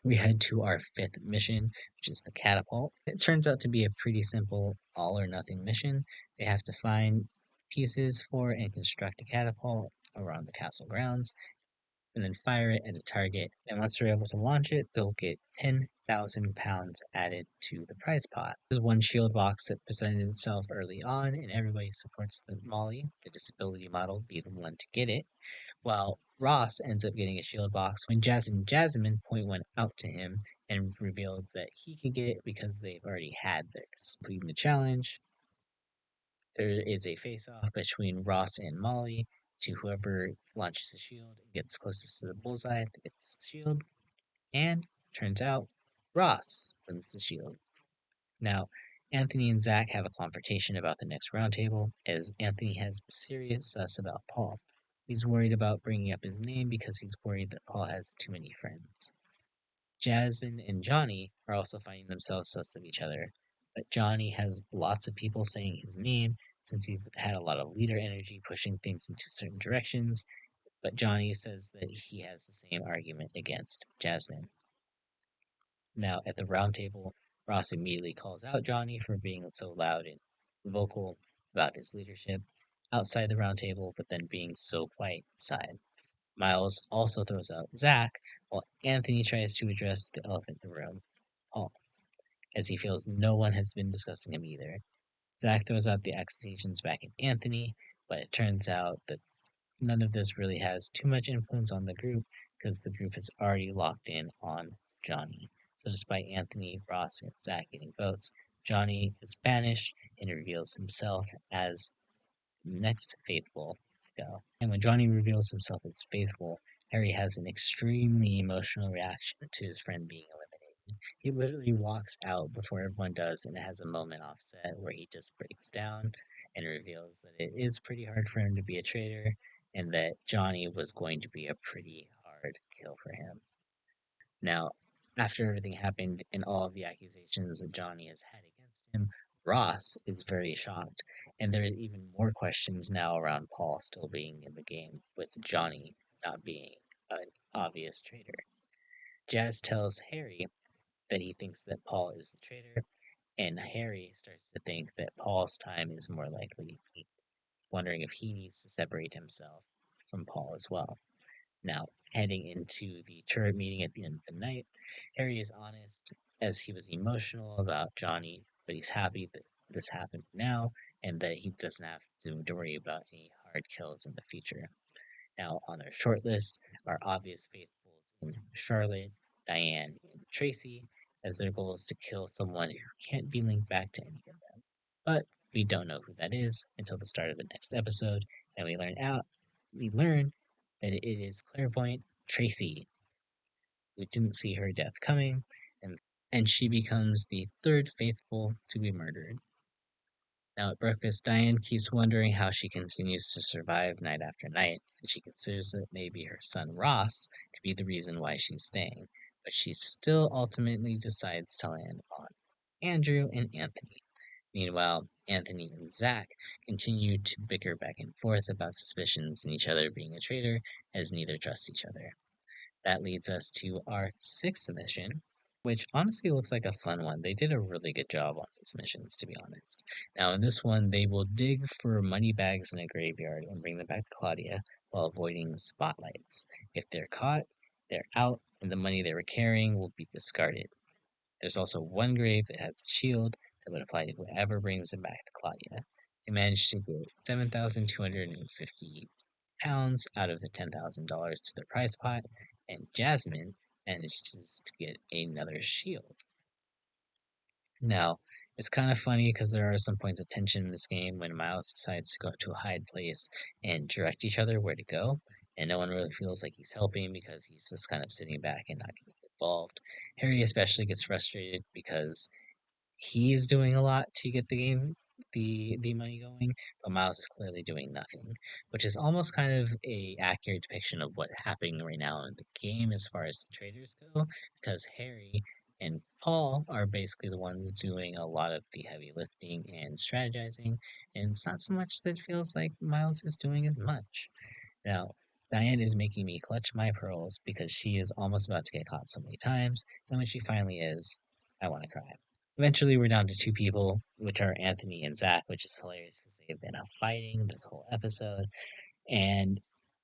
We head to our fifth mission, which is the catapult. It turns out to be a pretty simple all or nothing mission. They have to find pieces for and construct a catapult around the castle grounds, and then fire it at a target. And once they're able to launch it, they'll get 10,000 pounds added to the prize pot. There's one shield box that presented itself early on, and everybody supports the Molly, the disability model, be the one to get it, while Ross ends up getting a shield box when Jazz and Jasmine point one out to him and revealed that he could get it because they've already had theirs. Completing the challenge, there is a face-off between Ross and Molly to whoever launches the shield and gets closest to the bullseye that gets the shield. And turns out Ross wins the shield. Now, Anthony and Zach have a confrontation about the next roundtable, as Anthony has serious sus about Paul. He's worried about bringing up his name because he's worried that Paul has too many friends. Jasmine and Johnny are also finding themselves sus of each other, but Johnny has lots of people saying his name since he's had a lot of leader energy pushing things into certain directions, but Johnny says that he has the same argument against Jasmine. Now, at the round table, Ross immediately calls out Johnny for being so loud and vocal about his leadership outside the round table, but then being so quiet inside. Miles also throws out Zach, while Anthony tries to address the elephant in the room, Paul. as he feels no one has been discussing him either. Zach throws out the accusations back at Anthony, but it turns out that none of this really has too much influence on the group because the group is already locked in on Johnny. So despite Anthony, Ross, and Zach getting votes, Johnny is banished and reveals himself as next faithful go. And when Johnny reveals himself as faithful, Harry has an extremely emotional reaction to his friend being eliminated. He literally walks out before everyone does and has a moment offset where he just breaks down and reveals that it is pretty hard for him to be a traitor and that Johnny was going to be a pretty hard kill for him. Now, after everything happened and all of the accusations that Johnny has had against him, Ross is very shocked, and there are even more questions now around Paul still being in the game, with Johnny not being an obvious traitor. Jazz tells Harry that he thinks that Paul is the traitor, and Harry starts to think that Paul's time is more likely, wondering if he needs to separate himself from Paul as well. Now, heading into the turret meeting at the end of the night, Harry is honest as he was emotional about Johnny, but he's happy that this happened now and that he doesn't have to worry about any hard kills in the future. Now, on their short list are obvious faithfuls in Charlotte, Diane, and Tracy, as their goal is to kill someone who can't be linked back to any of them. But we don't know who that is until the start of the next episode, and we learn that it is clairvoyant Tracy, who didn't see her death coming, and she becomes the third faithful to be murdered. Now, at breakfast, Diane keeps wondering how she continues to survive night after night, and she considers that maybe her son Ross could be the reason why she's staying, but she still ultimately decides to land on Andrew and Anthony. Meanwhile, Anthony and Zach continue to bicker back and forth about suspicions in each other being a traitor, as neither trust each other. That leads us to our sixth mission, which honestly looks like a fun one. They did a really good job on these missions, to be honest. Now, in this one, they will dig for money bags in a graveyard and bring them back to Claudia while avoiding spotlights. If they're caught, they're out, and the money they were carrying will be discarded. There's also one grave that has a shield that would apply to whoever brings it back to Claudia. They managed to get 7,250 pounds out of the $10,000 to their prize pot, and Jasmine manages to get another shield. Now, it's kind of funny because there are some points of tension in this game when Miles decides to go to a hide place and direct each other where to go, and no one really feels like he's helping because he's just kind of sitting back and not getting involved. Harry especially gets frustrated because he is doing a lot to get the money going, but Miles is clearly doing nothing, which is almost kind of a accurate depiction of what's happening right now in the game as far as the traders go, because Harry and Paul are basically the ones doing a lot of the heavy lifting and strategizing, and it's not so much that it feels like Miles is doing as much. Now, Diane is making me clutch my pearls because she is almost about to get caught so many times, and when she finally is, I want to cry. Eventually, we're down to two people, which are Anthony and Zach, which is hilarious because they've been out fighting this whole episode. And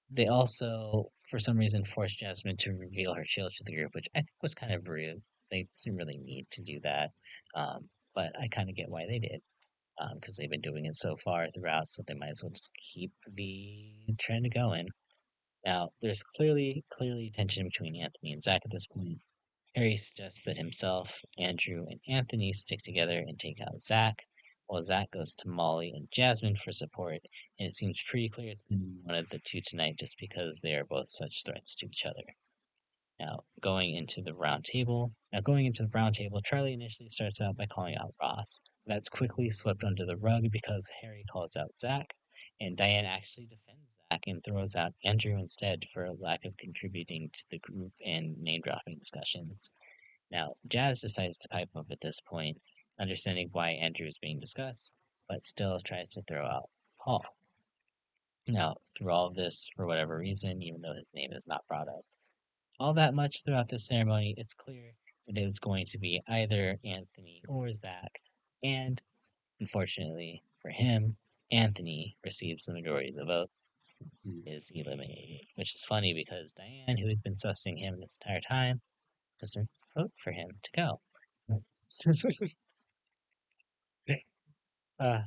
they also, for some reason, forced Jasmine to reveal her shield to the group, which I think was kind of rude. They didn't really need to do that, but I kind of get why they did because they've been doing it so far throughout, so they might as well just keep the trend going. Now, there's clearly tension between Anthony and Zach at this point. Harry suggests that himself, Andrew, and Anthony stick together and take out Zach, while Zach goes to Molly and Jasmine for support, and it seems pretty clear it's going to be one of the two tonight just because they are both such threats to each other. Going into the round table, Charlie initially starts out by calling out Ross. That's quickly swept under the rug because Harry calls out Zach, and Diane actually defends Zach and throws out Andrew instead for a lack of contributing to the group and name dropping discussions. Now, Jazz decides to pipe up at this point, understanding why Andrew is being discussed, but still tries to throw out Paul. Now, through all of this, for whatever reason, even though his name is not brought up all that much throughout the ceremony, it's clear that it was going to be either Anthony or Zach, and unfortunately for him, Anthony receives the majority of the votes. He is eliminated, which is funny because Diane, who had been sussing him this entire time, doesn't vote for him to go. Diane, I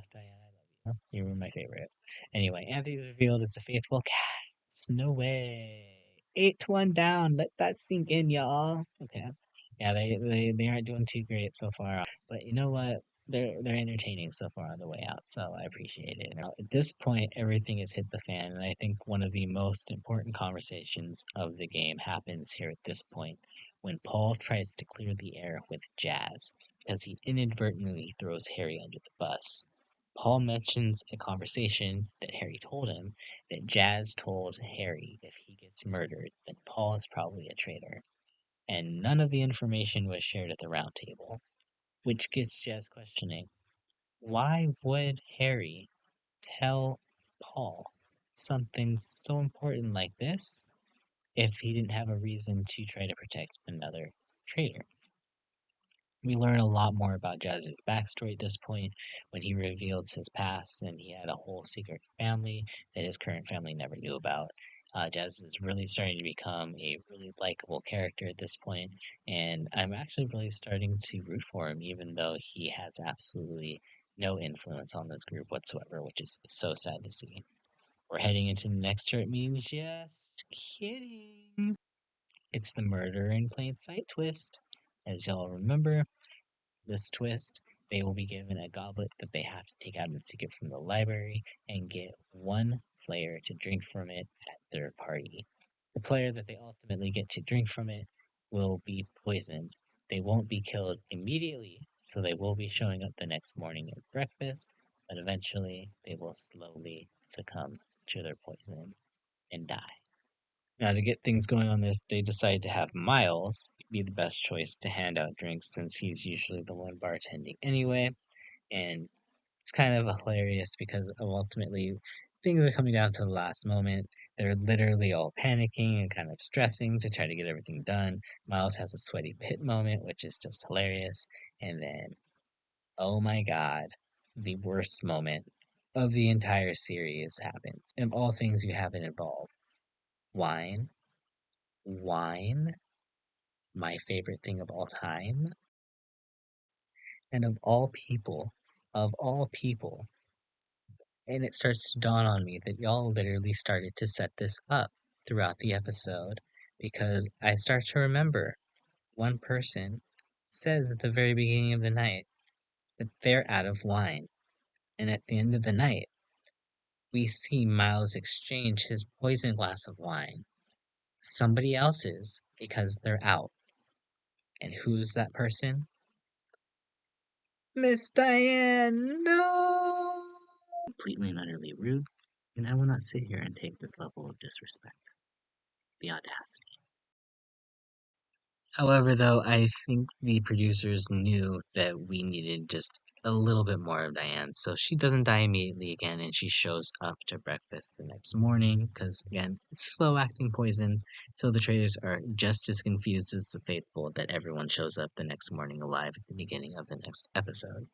love you. You were my favorite. Anyway, Anthony revealed as the faithful cat. No way. 8-1 down. Let that sink in, y'all. Okay. Yeah, they aren't doing too great so far. But you know what? They're entertaining so far on the way out, so I appreciate it. Now, at this point, everything has hit the fan, and I think one of the most important conversations of the game happens here at this point when Paul tries to clear the air with Jazz because he inadvertently throws Harry under the bus. Paul mentions a conversation that Harry told him that Jazz told Harry if he gets murdered, then Paul is probably a traitor. And none of the information was shared at the round table, which gets Jazz questioning why would Harry tell Paul something so important like this if he didn't have a reason to try to protect another traitor? We learn a lot more about Jazz's backstory at this point when he reveals his past and he had a whole secret family that his current family never knew about. Jazz is really starting to become a really likable character at this point, and I'm actually really starting to root for him, even though he has absolutely no influence on this group whatsoever, which is so sad to see. We're heading into the next turret meeting. Just kidding. It's the murder in plain sight twist. As y'all remember, this twist, they will be given a goblet that they have to take out in secret from the library and get one player to drink from it at their party. The player that they ultimately get to drink from it will be poisoned. They won't be killed immediately, so they will be showing up the next morning at breakfast, but eventually they will slowly succumb to their poison and die. Now, to get things going on this, they decide to have Miles be the best choice to hand out drinks since he's usually the one bartending anyway. And it's kind of hilarious because of ultimately things are coming down to the last moment. They're literally all panicking and kind of stressing to try to get everything done. Miles has a sweaty pit moment, which is just hilarious. And then, oh my god, the worst moment of the entire series happens. And of all things you haven't involved, wine. Wine, my favorite thing of all time, and of all people, and it starts to dawn on me that y'all literally started to set this up throughout the episode because I start to remember one person says at the very beginning of the night that they're out of wine, and at the end of the night, we see Miles exchange his poison glass of wine, somebody else's, because they're out. And who's that person? Miss Diane, no! Completely and utterly rude, and I will not sit here and take this level of disrespect. The audacity. However, though, I think the producers knew that we needed just a little bit more of Diane, so she doesn't die immediately again, and she shows up to breakfast the next morning, because, again, it's slow-acting poison, so the traders are just as confused as the faithful that everyone shows up the next morning alive at the beginning of the next episode.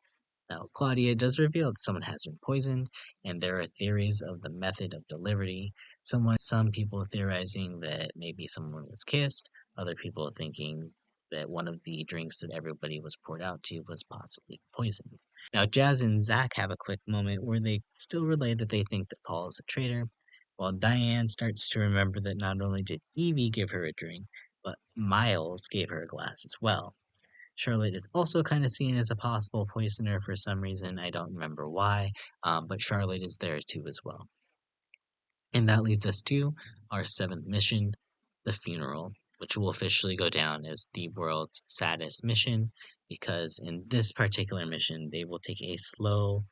Now, Claudia does reveal that someone has been poisoned, and there are theories of the method of delivery. Some people theorizing that maybe someone was kissed, other people thinking that one of the drinks that everybody was poured out to was possibly poisoned. Now, Jazz and Zach have a quick moment where they still relay that they think that Paul is a traitor, while Diane starts to remember that not only did Evie give her a drink, but Miles gave her a glass as well. Charlotte is also kind of seen as a possible poisoner for some reason. I don't remember why, but Charlotte is there too as well. And that leads us to our seventh mission, the funeral, which will officially go down as the world's saddest mission because in this particular mission, they will take a slow,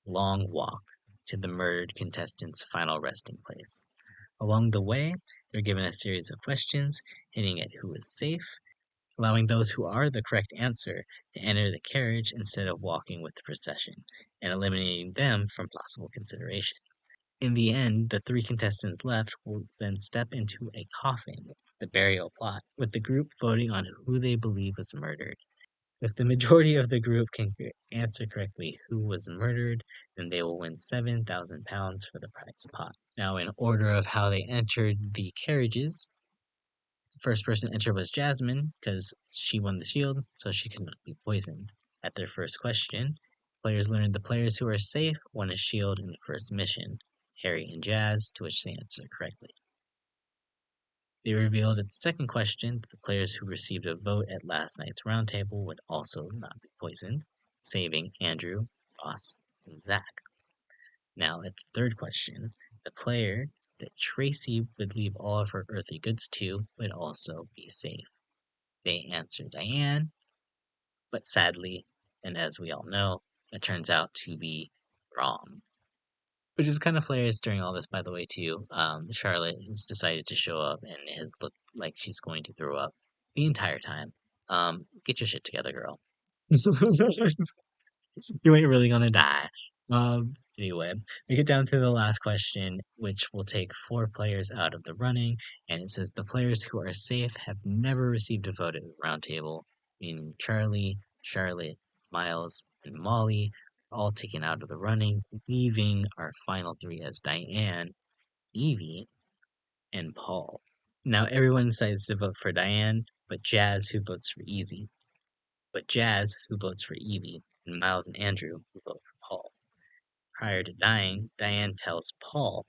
long walk to the murdered contestant's final resting place. Along the way, they're given a series of questions hinting at who is safe, allowing those who are the correct answer to enter the carriage instead of walking with the procession, and eliminating them from possible consideration. In the end, the three contestants left will then step into a coffin, the burial plot, with the group voting on who they believe was murdered. If the majority of the group can answer correctly who was murdered, then they will win £7,000 for the prize pot. Now, in order of how they entered the carriages, First person entered was Jasmine, because she won the shield, so she could not be poisoned. At their first question, players learned the players who are safe won a shield in the first mission, Harry and Jazz, to which they answered correctly. They revealed at the second question that the players who received a vote at last night's roundtable would also not be poisoned, saving Andrew, Ross, and Zach. Now, at the third question, the player that Tracy would leave all of her earthly goods to would also be safe. They answered Diane, but sadly, and as we all know, it turns out to be wrong. Which is kind of hilarious during all this, by the way, too. Charlotte has decided to show up and has looked like she's going to throw up the entire time. Get your shit together, girl. You ain't really gonna die. Anyway, we get down to the last question, which will take 4 players out of the running, and it says the players who are safe have never received a vote at the round table, meaning Charlie, Charlotte, Miles, and Molly are all taken out of the running, leaving our final 3 as Diane, Evie, and Paul. Now everyone decides to vote for Diane, but Jazz, who votes for Evie, and Miles and Andrew, who vote for Paul. Prior to dying, Diane tells Paul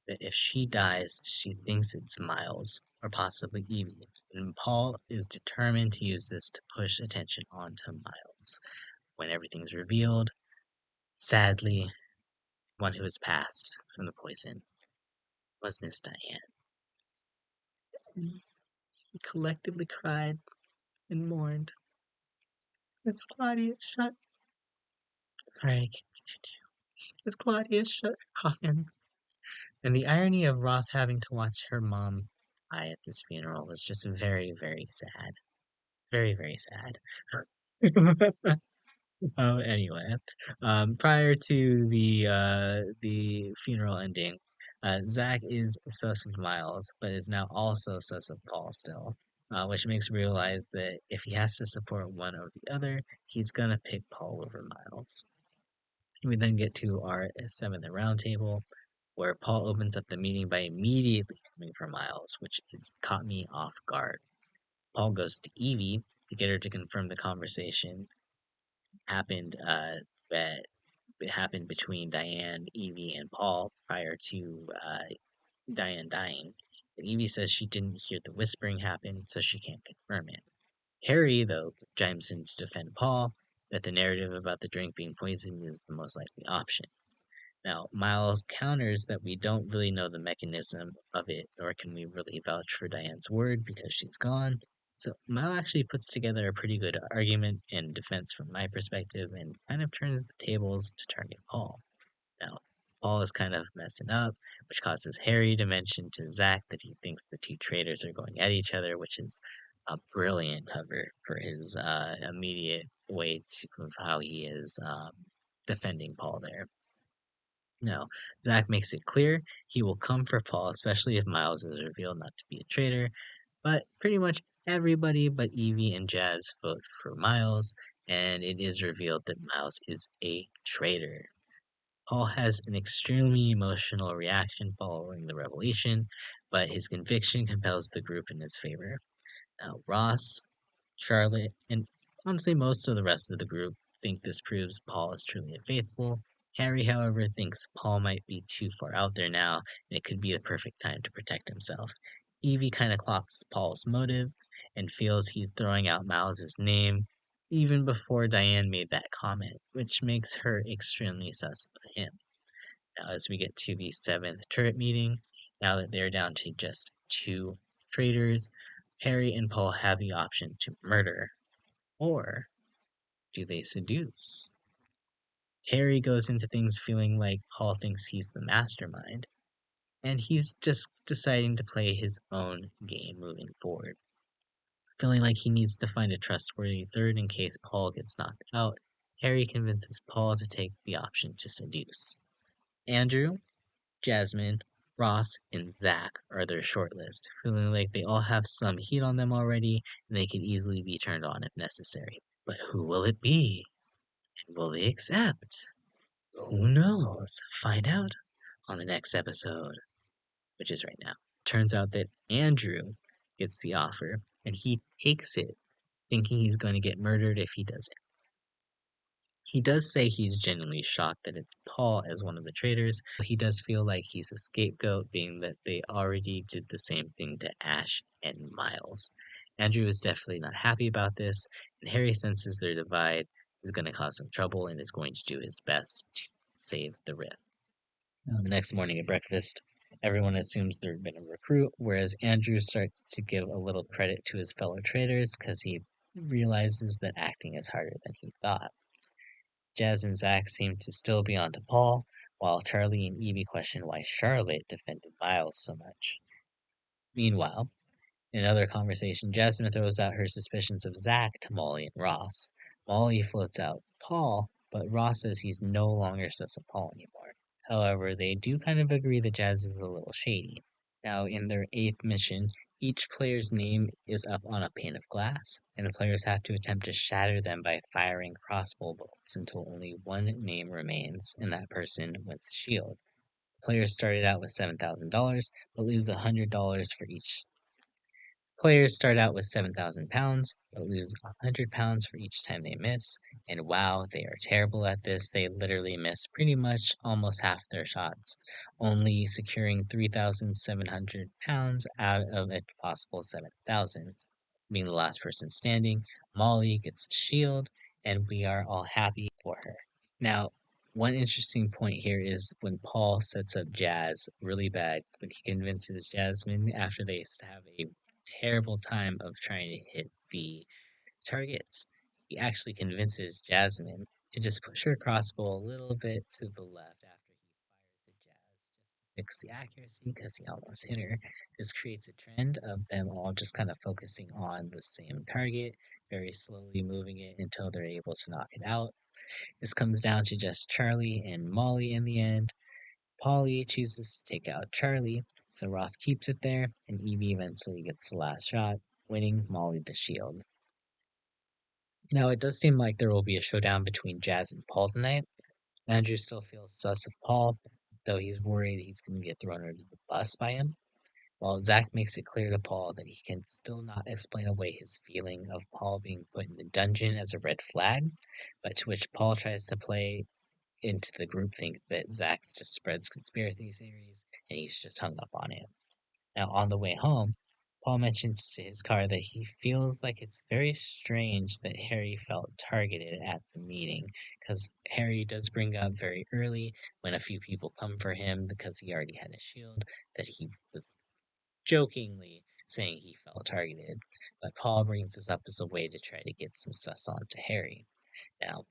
that if she dies, she thinks it's Miles, or possibly Evie, and Paul is determined to use this to push attention onto Miles. When everything's revealed, sadly, one who has passed from the poison was Miss Diane. We collectively cried and mourned. Miss Claudia shut. Sorry, I can't continue. Miss Claudia shut her coffin. And the irony of Ross having to watch her mom die at this funeral was just very, very sad. Very, very sad. Anyway, prior to the funeral ending, Zach is sus of Miles, but is now also sus of Paul still, which makes me realize that if he has to support one or the other, he's gonna pick Paul over Miles. We then get to our 7th roundtable, where Paul opens up the meeting by immediately coming for Miles, which caught me off guard. Paul goes to Evie to get her to confirm the conversation happened that it happened between Diane, Evie, and Paul prior to Diane dying. And Evie says she didn't hear the whispering happen, so she can't confirm it. Harry, though, chimes in to defend Paul that the narrative about the drink being poisoned is the most likely option. Now, Miles counters that we don't really know the mechanism of it, nor can we really vouch for Diane's word because she's gone. So, Miles actually puts together a pretty good argument and defense from my perspective and kind of turns the tables to target Paul. Now, Paul is kind of messing up, which causes Harry to mention to Zach that he thinks the 2 traitors are going at each other, which is a brilliant cover for his immediate way of how he is defending Paul there. Now, Zach makes it clear he will come for Paul, especially if Miles is revealed not to be a traitor, but pretty much everybody but Evie and Jazz vote for Miles, and it is revealed that Miles is a traitor. Paul has an extremely emotional reaction following the revelation, but his conviction compels the group in his favor. Now, Ross, Charlotte, and honestly most of the rest of the group think this proves Paul is truly faithful. Harry, however, thinks Paul might be too far out there now, and it could be the perfect time to protect himself. Evie kind of clocks Paul's motive and feels he's throwing out Miles' name even before Diane made that comment, which makes her extremely sus of him. Now, as we get to the 7th turret meeting, now that they're down to just 2 traitors, Harry and Paul have the option to murder, or do they seduce? Harry goes into things feeling like Paul thinks he's the mastermind, and he's just deciding to play his own game moving forward. Feeling like he needs to find a trustworthy third in case Paul gets knocked out, Harry convinces Paul to take the option to seduce. Andrew, Jasmine, Ross, and Zach are their shortlist, feeling like they all have some heat on them already and they could easily be turned on if necessary. But who will it be? And will they accept? Who knows? Find out on the next episode, which is right now. Turns out that Andrew gets the offer, and he takes it, thinking he's going to get murdered if he doesn't. He does say he's genuinely shocked that it's Paul as one of the traitors. He does feel like he's a scapegoat, being that they already did the same thing to Ash and Miles. Andrew is definitely not happy about this, and Harry senses their divide is going to cause some trouble and is going to do his best to save the rift. The next morning at breakfast, everyone assumes there's been a recruit, whereas Andrew starts to give a little credit to his fellow traitors because he realizes that acting is harder than he thought. Jazz and Zach seem to still be on to Paul, while Charlie and Evie question why Charlotte defended Miles so much. Meanwhile, in another conversation, Jasmine throws out her suspicions of Zach to Molly and Ross. Molly floats out Paul, but Ross says he's no longer sus of Paul anymore. However, they do kind of agree that Jazz is a little shady. Now, in their 8th mission, each player's name is up on a pane of glass, and the players have to attempt to shatter them by firing crossbow bolts until only one name remains, and that person wins a shield. Players started out with $7,000, but lose $100 for each. Players start out with £7,000, but lose £100 for each time they miss, and wow, they are terrible at this. They literally miss pretty much almost half their shots, only securing £3,700 out of a possible 7,000. Being the last person standing, Molly gets a shield, and we are all happy for her. Now, one interesting point here is when Paul sets up Jazz really bad, when he convinces Jasmine after they have a terrible time of trying to hit the targets. He actually convinces Jasmine to just push her crossbow a little bit to the left after he fires at Jazz just to fix the accuracy because he almost hit her. This creates a trend of them all just kind of focusing on the same target, very slowly moving it until they're able to knock it out. This comes down to just Charlie and Molly in the end. Polly chooses to take out Charlie, so Ross keeps it there, and Evie eventually gets the last shot, winning Molly the shield. Now, it does seem like there will be a showdown between Jazz and Paul tonight. Andrew still feels sus of Paul, though he's worried he's going to get thrown under the bus by him, while Zach makes it clear to Paul that he can still not explain away his feeling of Paul being put in the dungeon as a red flag, but to which Paul tries to play into the groupthink that Zach just spreads conspiracy theories and he's just hung up on it. Now, on the way home, Paul mentions to his car that he feels like it's very strange that Harry felt targeted at the meeting, because Harry does bring up very early when a few people come for him because he already had a shield that he was jokingly saying he felt targeted. But Paul brings this up as a way to try to get some sus on to Harry. Now,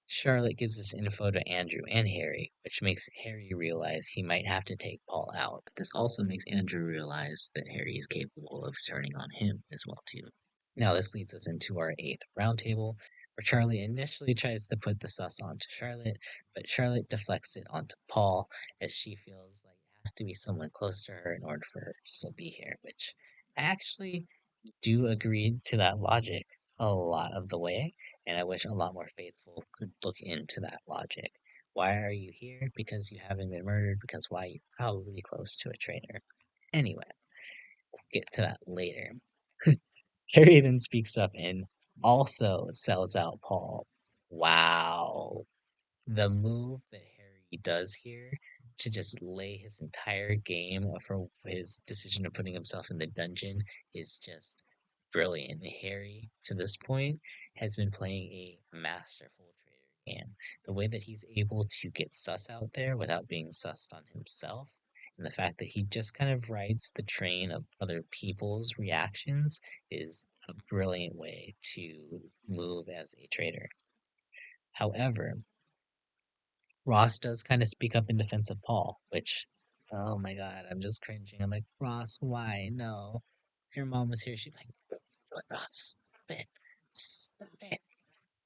Charlotte gives this info to Andrew and Harry, which makes Harry realize he might have to take Paul out. But this also makes Andrew realize that Harry is capable of turning on him as well too. Now this leads us into our 8th roundtable, where Charlie initially tries to put the sus onto Charlotte, but Charlotte deflects it onto Paul as she feels like it has to be someone close to her in order for her to still be here, which I actually do agree to that logic a lot of the way, and I wish a lot more faithful could look into that logic. Why are you here? Because you haven't been murdered, because why are you probably close to a traitor? Anyway, we'll get to that later. Harry then speaks up and also sells out Paul. Wow. The move that Harry does here to just lay his entire game for his decision of putting himself in the dungeon is just brilliant. Harry, to this point, has been playing a masterful traitor game. The way that he's able to get sus out there without being sussed on himself, and the fact that he just kind of rides the train of other people's reactions is a brilliant way to move as a traitor. However, Ross does kind of speak up in defense of Paul, which, oh my god, I'm just cringing. I'm like, Ross, why? No. If your mom was here, she'd be like, do it, Ross. Stop it. Stop it.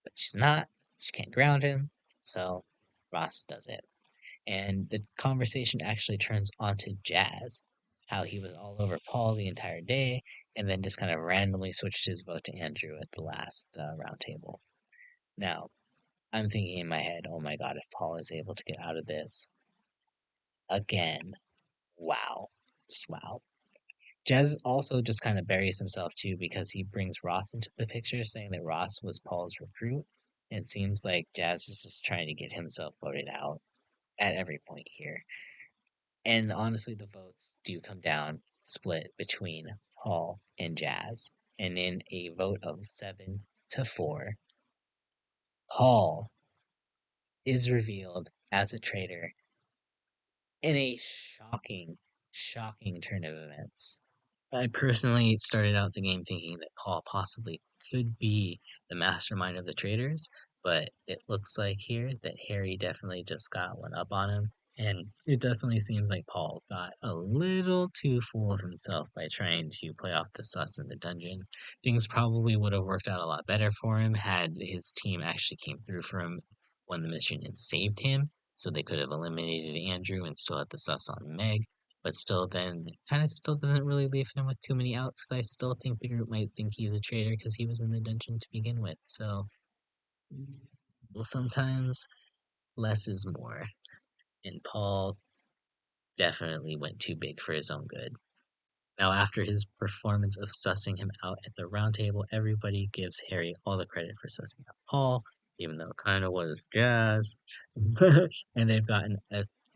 But she's not. She can't ground him. So Ross does it. And the conversation actually turns onto Jazz, how he was all over Paul the entire day, and then just kind of randomly switched his vote to Andrew at the last round table. Now, I'm thinking in my head, oh my god, if Paul is able to get out of this again, wow. Just wow. Jazz also just kind of buries himself too because he brings Ross into the picture, saying that Ross was Paul's recruit. And it seems like Jazz is just trying to get himself voted out at every point here. And honestly, the votes do come down split between Paul and Jazz. And in a vote of 7-4, Paul is revealed as a traitor in a shocking turn of events. I personally started out the game thinking that Paul possibly could be the mastermind of the traitors, but it looks like here that Harry definitely just got one up on him, and it definitely seems like Paul got a little too full of himself by trying to play off the sus in the dungeon. Things probably would have worked out a lot better for him had his team actually came through for him when the mission and saved him, so they could have eliminated Andrew and still had the sus on Meg, but still then kind of still doesn't really leave him with too many outs because I still think the group might think he's a traitor because he was in the dungeon to begin with. So, well, sometimes less is more, and Paul definitely went too big for his own good. Now, after his performance of sussing him out at the round table, everybody gives Harry all the credit for sussing out Paul, even though it kind of was Jazz. And they've gotten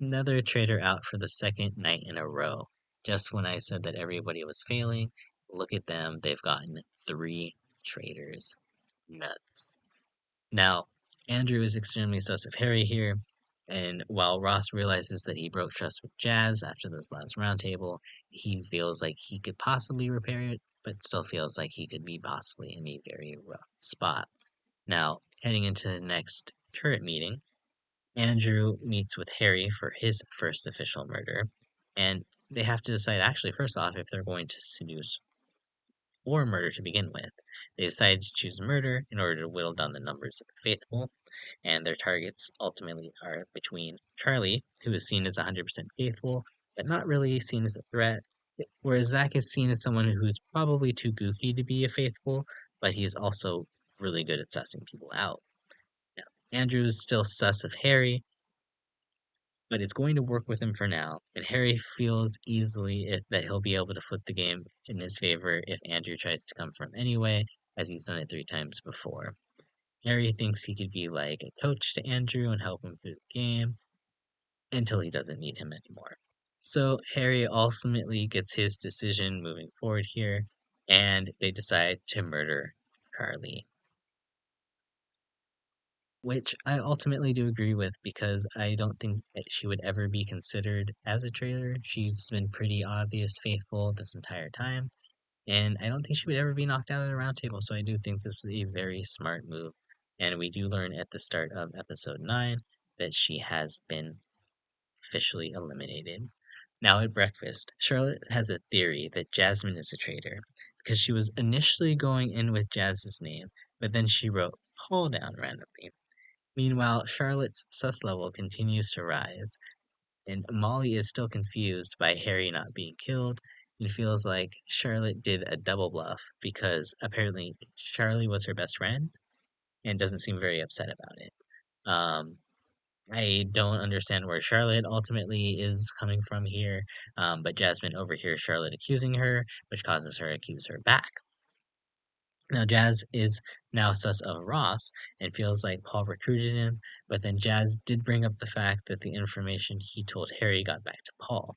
another traitor out for the second night in a row. Just when I said that everybody was failing, look at them. They've gotten three traitors. Nuts. Now, Andrew is extremely sus of Harry here, and while Ross realizes that he broke trust with Jazz after this last roundtable, he feels like he could possibly repair it, but still feels like he could be possibly in a very rough spot. Now, heading into the next turret meeting, Andrew meets with Harry for his first official murder, and they have to decide actually, first off, if they're going to seduce or murder to begin with. They decide to choose murder in order to whittle down the numbers of the faithful, and their targets ultimately are between Charlie, who is seen as 100% faithful, but not really seen as a threat, whereas Zach is seen as someone who's probably too goofy to be a faithful, but he's also really good at sussing people out. Now, Andrew's still sus of Harry, but it's going to work with him for now, and Harry feels easily that he'll be able to flip the game in his favor if Andrew tries to come for him anyway, as he's done it 3 times before. Harry thinks he could be like a coach to Andrew and help him through the game until he doesn't need him anymore. So Harry ultimately gets his decision moving forward here, and they decide to murder Charlie, which I ultimately do agree with because I don't think that she would ever be considered as a traitor. She's been pretty obvious faithful this entire time, and I don't think she would ever be knocked out at a round table. So I do think this was a very smart move. And we do learn at the start of episode 9 that she has been officially eliminated. Now at breakfast, Charlotte has a theory that Jasmine is a traitor because she was initially going in with Jazz's name, but then she wrote Paul down randomly. Meanwhile, Charlotte's sus level continues to rise, and Molly is still confused by Harry not being killed and feels like Charlotte did a double bluff because apparently Charlie was her best friend and doesn't seem very upset about it. Um, I don't understand where Charlotte ultimately is coming from here, but Jasmine overhears Charlotte accusing her, which causes her to accuse her back. Now, Jazz is now sus of Ross and feels like Paul recruited him, but then Jazz did bring up the fact that the information he told Harry got back to Paul.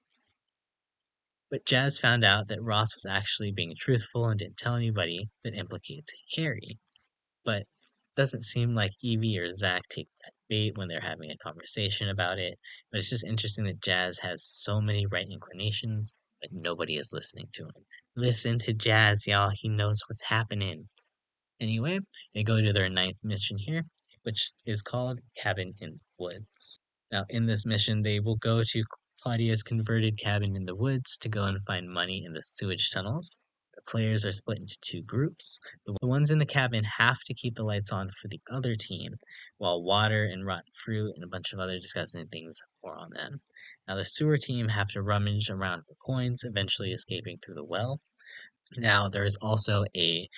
But Jazz found out that Ross was actually being truthful and didn't tell anybody that implicates Harry. But doesn't seem like Evie or Zach take that bait when they're having a conversation about it. But it's just interesting that Jazz has so many right inclinations, but nobody is listening to him. Listen to Jazz, y'all. He knows what's happening. Anyway, they go to their ninth mission here, which is called Cabin in the Woods. Now, in this mission, they will go to Claudia's converted cabin in the woods to go and find money in the sewage tunnels. The players are split into 2 groups. The ones in the cabin have to keep the lights on for the other team, while water and rotten fruit and a bunch of other disgusting things pour on them. Now, the sewer team have to rummage around for coins, eventually escaping through the well. Now, there's also a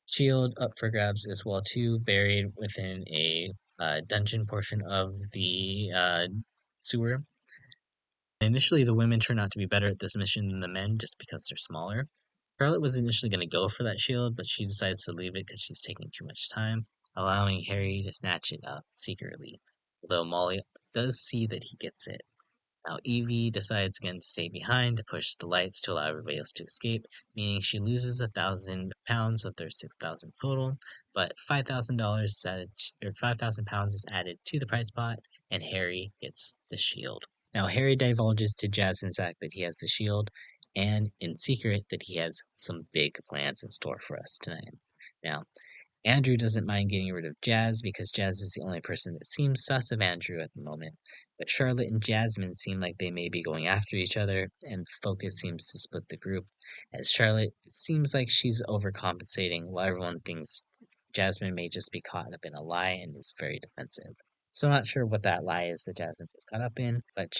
shield up for grabs as well too, buried within a dungeon portion of the sewer. Initially, the women turn out to be better at this mission than the men just because they're smaller. Charlotte was initially going to go for that shield, but she decides to leave it because she's taking too much time, allowing Harry to snatch it up secretly, although Molly does see that he gets it. Now, Evie decides again to stay behind to push the lights to allow everybody else to escape, meaning she loses £1,000 of their 6,000 total, but $5,000 is added, or £5,000 is added to the prize pot, and Harry gets the shield. Now, Harry divulges to Jazz and Zach that he has the shield, and in secret that he has some big plans in store for us tonight. Now, Andrew doesn't mind getting rid of Jazz because Jazz is the only person that seems sus of Andrew at the moment. But Charlotte and Jasmine seem like they may be going after each other, and focus seems to split the group, as Charlotte seems like she's overcompensating while everyone thinks Jasmine may just be caught up in a lie and is very defensive. So I'm not sure what that lie is that Jasmine was caught up in, but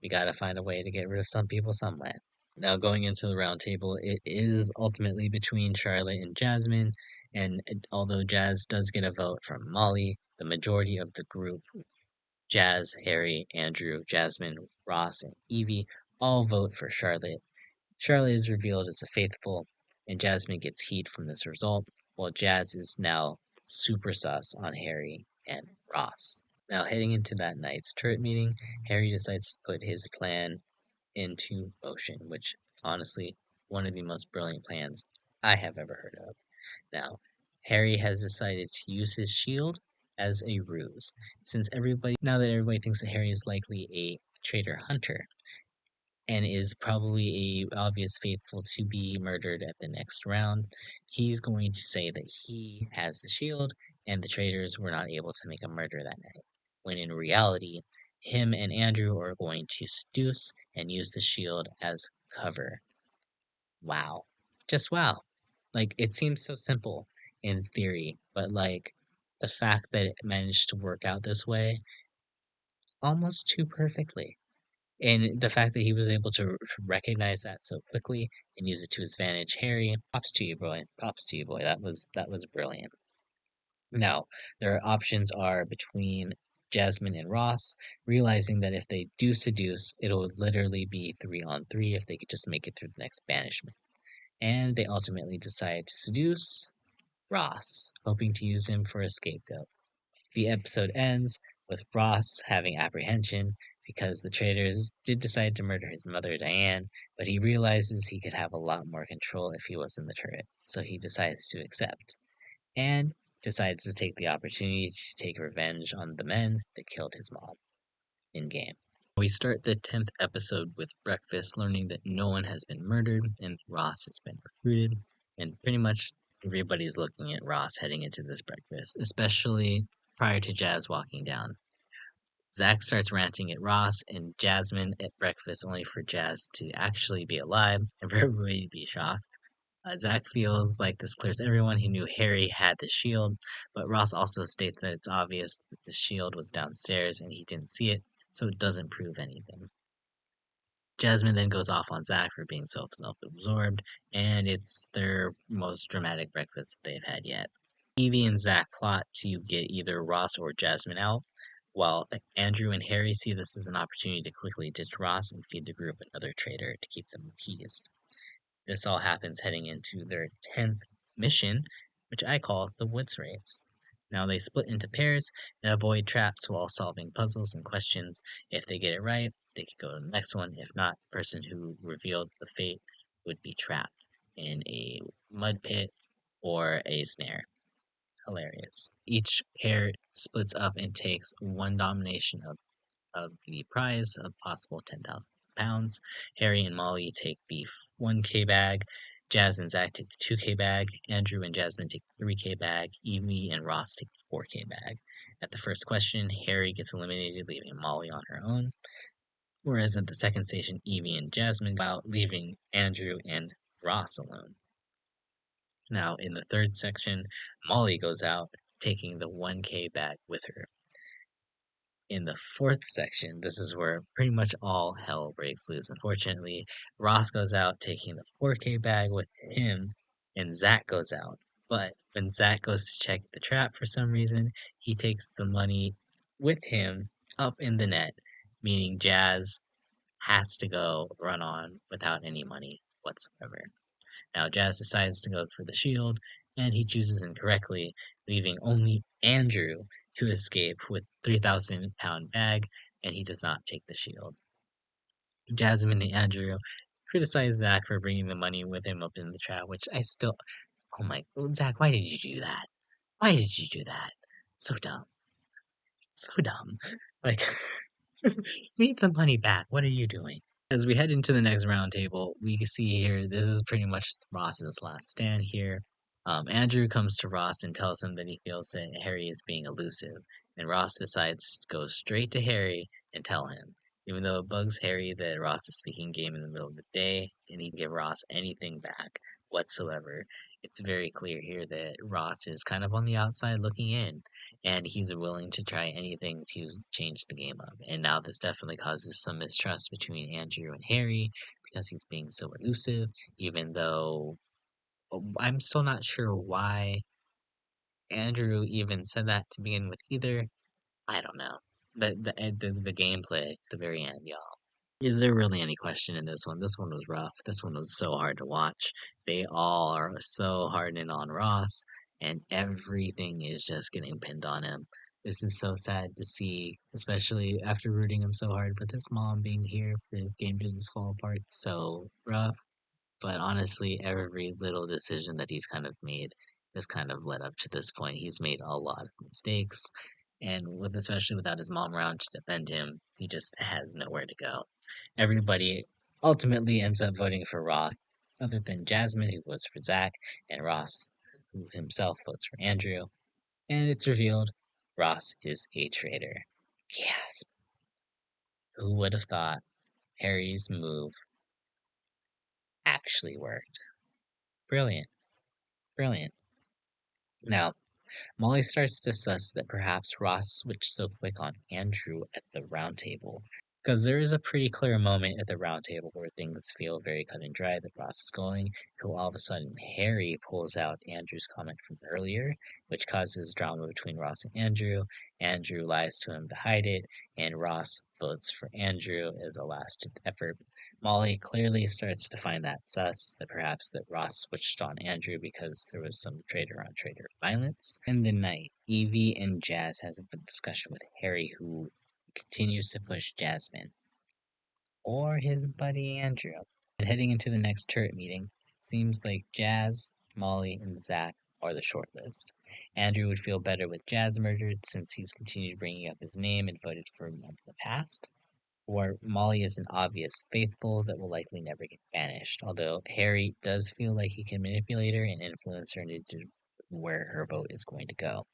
we gotta find a way to get rid of some people somewhere. Now, going into the round table, it is ultimately between Charlotte and Jasmine, and although Jazz does get a vote from Molly, the majority of the group, Jazz, Harry, Andrew, Jasmine, Ross, and Evie, all vote for Charlotte. Charlotte is revealed as a faithful, and Jasmine gets heat from this result, while Jazz is now super sus on Harry and Ross. Now, heading into that night's turret meeting, Harry decides to put his plan into motion, which honestly, one of the most brilliant plans I have ever heard of. Now, Harry has decided to use his shield as a ruse, since everybody thinks that Harry is likely a traitor hunter and is probably a obvious faithful to be murdered at the next round. He's going to say that he has the shield and the traitors were not able to make a murder that night, when in reality, him and Andrew are going to seduce and use the shield as cover. Wow. Just wow. Like, it seems so simple in theory, but like, the fact that it managed to work out this way almost too perfectly. And the fact that he was able to recognize that so quickly and use it to his advantage, Harry, props to you, boy. Props to you, boy. That was brilliant. Now, their options are between Jasmine and Ross, realizing that if they do seduce, it'll literally be 3-on-3 if they could just make it through the next banishment. And they ultimately decide to seduce Ross, hoping to use him for a scapegoat. The episode ends with Ross having apprehension because the traitors did decide to murder his mother, Diane, but he realizes he could have a lot more control if he was in the turret, so he decides to accept, and decides to take the opportunity to take revenge on the men that killed his mom in game. We start the 10th episode with Breakfast learning that no one has been murdered and Ross has been recruited, and pretty much everybody's looking at Ross heading into this breakfast, especially prior to Jazz walking down. Zach starts ranting at Ross and Jasmine at breakfast, only for Jazz to actually be alive and for everybody to be shocked. Zach feels like this clears everyone. He knew Harry had the shield, but Ross also states that it's obvious that the shield was downstairs and he didn't see it, so it doesn't prove anything. Jasmine then goes off on Zach for being so self-absorbed, and it's their most dramatic breakfast they've had yet. Evie and Zach plot to get either Ross or Jasmine out, while Andrew and Harry see this as an opportunity to quickly ditch Ross and feed the group another traitor to keep them appeased. This all happens heading into their 10th mission, which I call the Woods Race. Now they split into pairs and avoid traps while solving puzzles and questions. If they get it right, they could go to the next one. If not, the person who revealed the fate would be trapped in a mud pit or a snare. Hilarious. Each pair splits up and takes one domination of the prize of possible £10,000. Harry and Molly take the 1K bag. Jazz and Zach take the 2K bag. Andrew and Jasmine take the 3K bag. Evie and Ross take the 4K bag. At the first question, Harry gets eliminated, leaving Molly on her own. Whereas at the second station, Evie and Jasmine go out, leaving Andrew and Ross alone. Now, in the third section, Molly goes out, taking the 1K bag with her. In the fourth section, this is where pretty much all hell breaks loose. Unfortunately, Ross goes out taking the 4K bag with him, and Zach goes out. But when Zach goes to check the trap for some reason, he takes the money with him up in the net, meaning Jazz has to go run on without any money whatsoever. Now, Jazz decides to go for the shield, and he chooses incorrectly, leaving only Andrew to escape with £3,000 bag, and he does not take the shield. Jasmine and Andrew criticize Zach for bringing the money with him up in the trap, which I still, oh my, Zach, why did you do that? Why did you do that? So dumb. So dumb. Like, leave the money back. What are you doing? As we head into the next round table, we can see here this is pretty much Ross's last stand here. Andrew comes to Ross and tells him that he feels that Harry is being elusive, and Ross decides to go straight to Harry and tell him. Even though it bugs Harry that Ross is speaking game in the middle of the day and he'd give Ross anything back whatsoever, it's very clear here that Ross is kind of on the outside looking in, and he's willing to try anything to change the game up. And now this definitely causes some mistrust between Andrew and Harry because he's being so elusive, even though I'm still not sure why Andrew even said that to begin with either. I don't know. The gameplay at the very end, y'all. Is there really any question in this one? This one was rough. This one was so hard to watch. They all are so hard in on Ross, and everything is just getting pinned on him. This is so sad to see, especially after rooting him so hard, but his mom being here for his game to just fall apart so rough. But honestly, every little decision that he's kind of made has kind of led up to this point. He's made a lot of mistakes, and with especially without his mom around to defend him, he just has nowhere to go. Everybody ultimately ends up voting for Ross, other than Jasmine, who votes for Zach, and Ross, who himself votes for Andrew. And it's revealed Ross is a traitor. Yes. Who would have thought Harry's move actually worked? Brilliant. Brilliant. Now, Molly starts to suss that perhaps Ross switched so quick on Andrew at the round table. Because there is a pretty clear moment at the round table where things feel very cut and dry that Ross is going, till all of a sudden Harry pulls out Andrew's comment from earlier, which causes drama between Ross and Andrew. Andrew lies to him to hide it, and Ross votes for Andrew as a last effort. Molly clearly starts to find that sus, that perhaps that Ross switched on Andrew because there was some traitor on traitor violence. In the night, Evie and Jazz has a discussion with Harry, who continues to push Jasmine or his buddy Andrew. And heading into the next turret meeting, it seems like Jazz, Molly, and Zach are the shortlist. Andrew would feel better with Jazz murdered since he's continued bringing up his name and voted for him in the past. Or Molly is an obvious faithful that will likely never get banished, although Harry does feel like he can manipulate her and influence her into where her vote is going to go.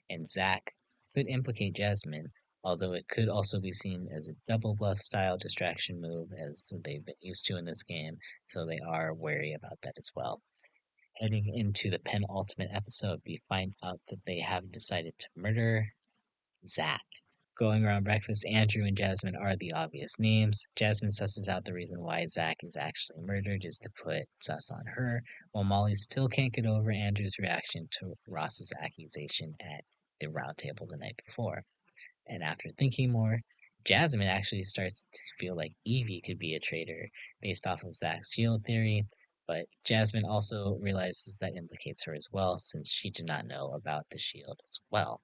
And Zach could implicate Jasmine, although it could also be seen as a double bluff style distraction move as they've been used to in this game, so they are wary about that as well. Heading into the penultimate episode, we find out that they have decided to murder Zach. Going around breakfast, Andrew and Jasmine are the obvious names. Jasmine susses out the reason why Zach is actually murdered is to put sus on her, while Molly still can't get over Andrew's reaction to Ross's accusation at the round table the night before. And after thinking more, Jasmine actually starts to feel like Evie could be a traitor based off of Zach's shield theory, but Jasmine also realizes that implicates her as well since she did not know about the shield as well.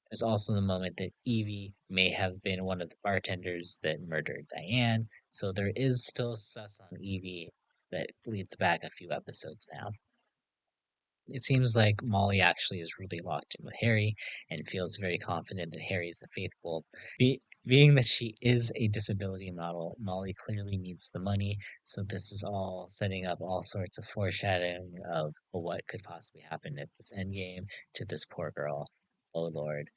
There's also the moment that Evie may have been one of the bartenders that murdered Diane, so there is still stuff on Evie that leads back a few episodes now. It seems like Molly actually is really locked in with Harry and feels very confident that Harry is the faithful. Being that she is a disability model, Molly clearly needs the money, so this is all setting up all sorts of foreshadowing of what could possibly happen at this endgame to this poor girl. Oh Lord.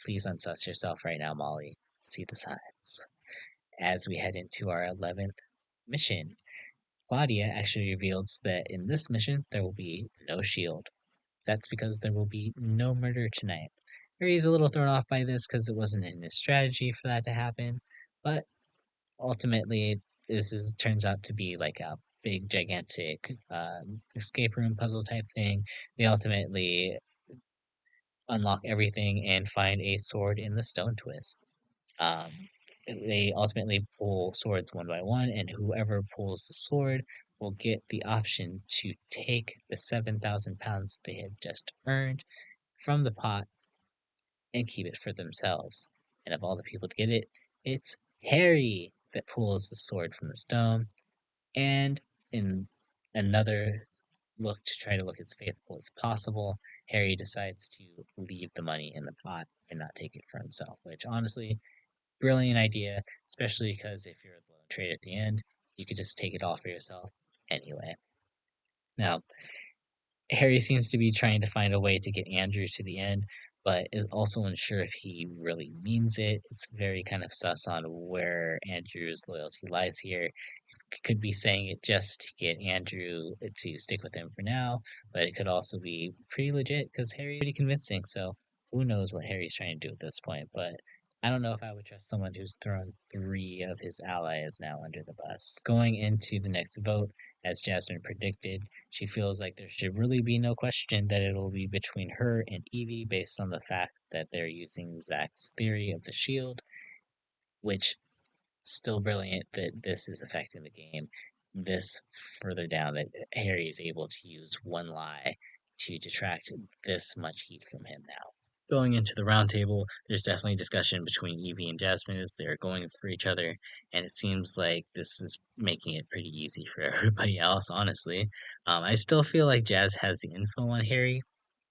Please unsus yourself right now, Molly. See the signs. As we head into our 11th mission, Claudia actually reveals that in this mission there will be no shield. That's because there will be no murder tonight. Harry's a little thrown off by this because it wasn't in his strategy for that to happen, but ultimately turns out to be like a big gigantic escape room puzzle type thing. They ultimately unlock everything and find a sword in the stone twist. Um, they ultimately pull swords one by one, and whoever pulls the sword will get the option to take the 7,000 pounds they had just earned from the pot and keep it for themselves. And of all the people to get it, it's Harry that pulls the sword from the stone. And in another look to try to look as faithful as possible, Harry decides to leave the money in the pot and not take it for himself, which honestly, brilliant idea, especially because if you're a lone trade at the end, you could just take it all for yourself anyway. Now, Harry seems to be trying to find a way to get Andrew to the end, but is also unsure if he really means it. It's very kind of sus on where Andrew's loyalty lies here. Could be saying it just to get Andrew to stick with him for now, but it could also be pretty legit because Harry's pretty convincing. So who knows what Harry's trying to do at this point? But I don't know if I would trust someone who's thrown three of his allies now under the bus. Going into the next vote, as Jasmine predicted, she feels like there should really be no question that it'll be between her and Evie based on the fact that they're using Zach's theory of the shield, which still brilliant that this is affecting the game. This further down that Harry is able to use one lie to detract this much heat from him now. Going into the round table, there's definitely discussion between Evie and Jasmine as they're going for each other, and it seems like this is making it pretty easy for everybody else, honestly. I still feel like Jazz has the info on Harry,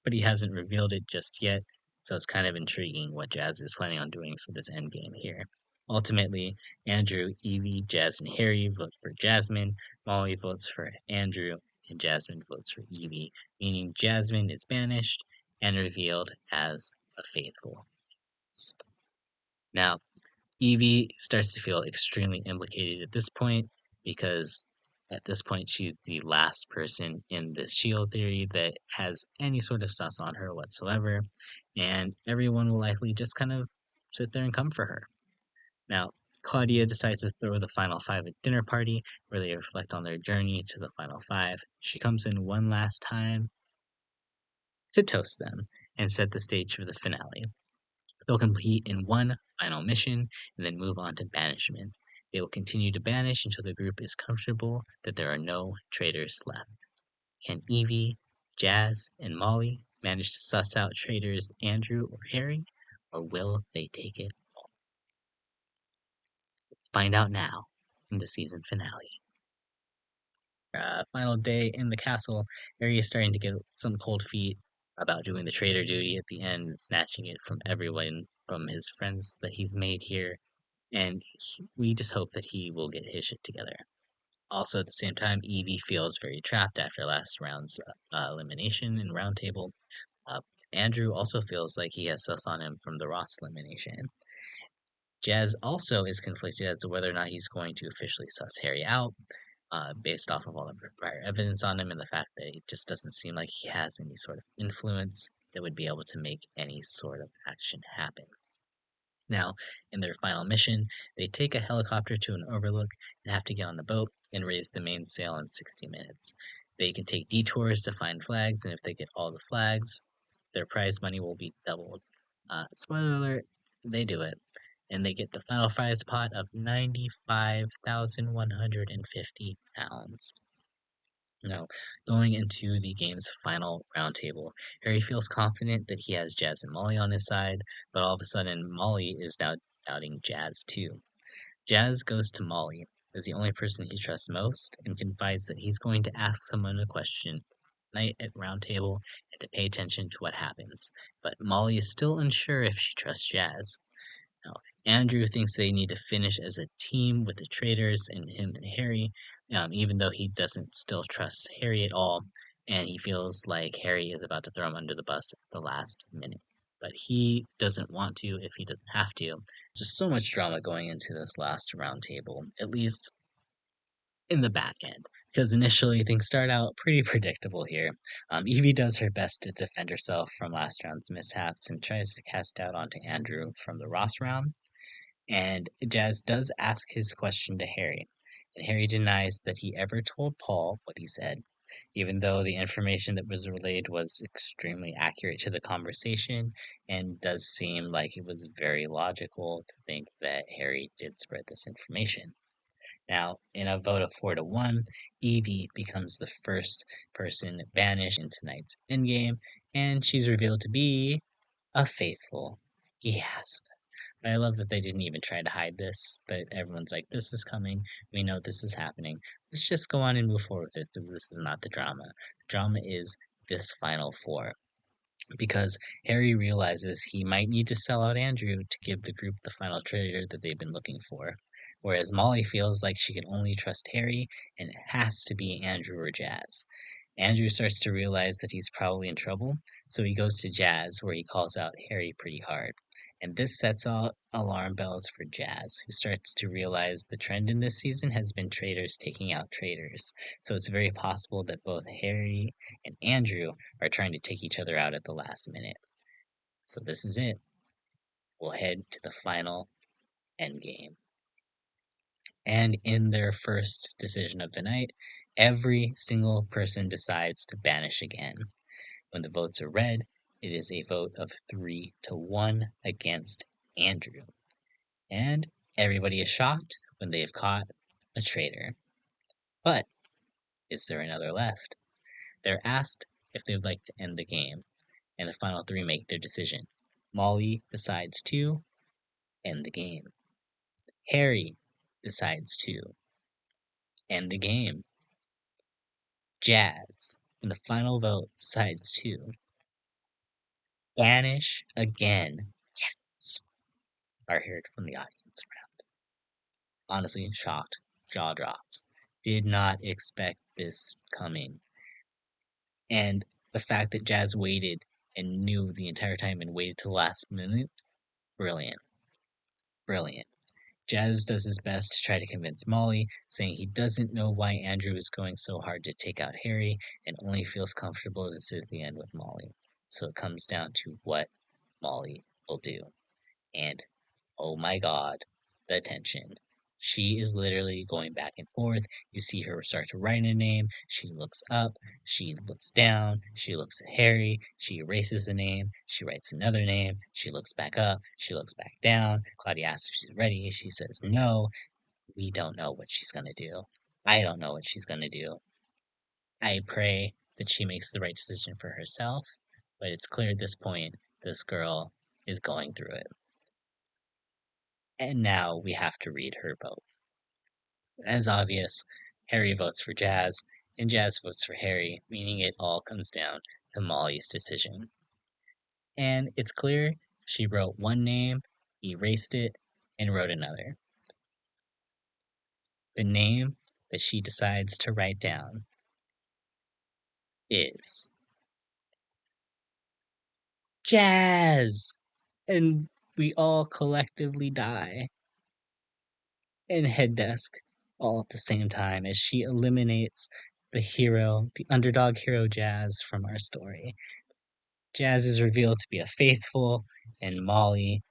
but he hasn't revealed it just yet, so it's kind of intriguing what Jazz is planning on doing for this endgame here. Ultimately, Andrew, Evie, Jazz, and Harry vote for Jasmine, Molly votes for Andrew, and Jasmine votes for Evie, meaning Jasmine is banished and revealed as a faithful. Now, Evie starts to feel extremely implicated at this point because at this point she's the last person in this shield theory that has any sort of sus on her whatsoever, and everyone will likely just kind of sit there and come for her. Now, Claudia decides to throw the final five at dinner party where they reflect on their journey to the final five. She comes in one last time to toast them and set the stage for the finale. They'll compete in one final mission and then move on to banishment. They will continue to banish until the group is comfortable that there are no traitors left. Can Evie, Jazz, and Molly manage to suss out traitors Andrew or Harry, or will they take it all? Let's find out now in the season finale. Final day in the castle, Harry is starting to get some cold feet about doing the traitor duty at the end and snatching it from everyone, from his friends that he's made here, and we just hope that he will get his shit together. Also, at the same time, Evie feels very trapped after last round's elimination in roundtable. Uh, Andrew also feels like he has sus on him from the Ross elimination. Jazz also is conflicted as to whether or not he's going to officially suss Harry out, based off of all the prior evidence on him and the fact that it just doesn't seem like he has any sort of influence that would be able to make any sort of action happen. Now, in their final mission, they take a helicopter to an overlook and have to get on the boat and raise the mainsail in 60 minutes. They can take detours to find flags, and if they get all the flags, their prize money will be doubled. Spoiler alert, they do it. And they get the final prize pot of 95,150 pounds. Now, going into the game's final roundtable, Harry feels confident that he has Jazz and Molly on his side, but all of a sudden, Molly is now doubting Jazz too. Jazz goes to Molly as the only person he trusts most and confides that he's going to ask someone a question night at roundtable and to pay attention to what happens. But Molly is still unsure if she trusts Jazz. Now, Andrew thinks they need to finish as a team with the traitors and him and Harry, even though he doesn't still trust Harry at all, and he feels like Harry is about to throw him under the bus at the last minute. But he doesn't want to if he doesn't have to. There's just so much drama going into this last roundtable, at least in the back end, because initially things start out pretty predictable here. Evie does her best to defend herself from last round's mishaps and tries to cast doubt onto Andrew from the Ross round. And Jazz does ask his question to Harry, and Harry denies that he ever told Paul what he said. even though the information that was relayed was extremely accurate to the conversation and does seem like it was very logical to think that Harry did spread this information. Now, in a vote of 4-1, Evie becomes the first person banished in tonight's endgame, and she's revealed to be a faithful. Yes. I love that they didn't even try to hide this, that everyone's like, this is coming, we know this is happening. Let's just go on and move forward with it, because this is not the drama. The drama is this final four. Because Harry realizes he might need to sell out Andrew to give the group the final traitor that they've been looking for. Whereas Molly feels like she can only trust Harry, and it has to be Andrew or Jazz. Andrew starts to realize that he's probably in trouble, so he goes to Jazz, where he calls out Harry pretty hard. And this sets all alarm bells for Jazz, who starts to realize the trend in this season has been traitors taking out traitors. So it's very possible that both Harry and Andrew are trying to take each other out at the last minute. So this is it. We'll head to the final endgame. And in their first decision of the night, every single person decides to banish again. When the votes are read, it is a vote of 3-1 against Andrew. And everybody is shocked when they have caught a traitor. But is there another left? They're asked if they would like to end the game, and the final three make their decision. Molly decides to end the game. Harry decides to end the game. Jazz, in the final vote, decides to banish again. Yes, are heard from the audience around. Honestly, shocked, jaw dropped. Did not expect this coming. And the fact that Jazz waited and knew the entire time and waited till the last minute, brilliant. Brilliant. Jazz does his best to try to convince Molly, saying he doesn't know why Andrew is going so hard to take out Harry and only feels comfortable to sit at the end with Molly. So it comes down to what Molly will do. And oh my god, the tension. She is literally going back and forth. You see her start to write a name. She looks up. She looks down. She looks at Harry. She erases the name. She writes another name. She looks back up. She looks back down. Claudia asks if she's ready. She says no. We don't know what she's going to do. I don't know what she's going to do. I pray that she makes the right decision for herself. But it's clear at this point this girl is going through it. And now we have to read her vote. As obvious, Harry votes for Jazz, and Jazz votes for Harry, meaning it all comes down to Molly's decision. And it's clear she wrote one name, erased it, and wrote another. The name that she decides to write down is Jazz! And we all collectively die. And head desk all at the same time as she eliminates the hero, the underdog hero Jazz from our story. Jazz is revealed to be a faithful, and Molly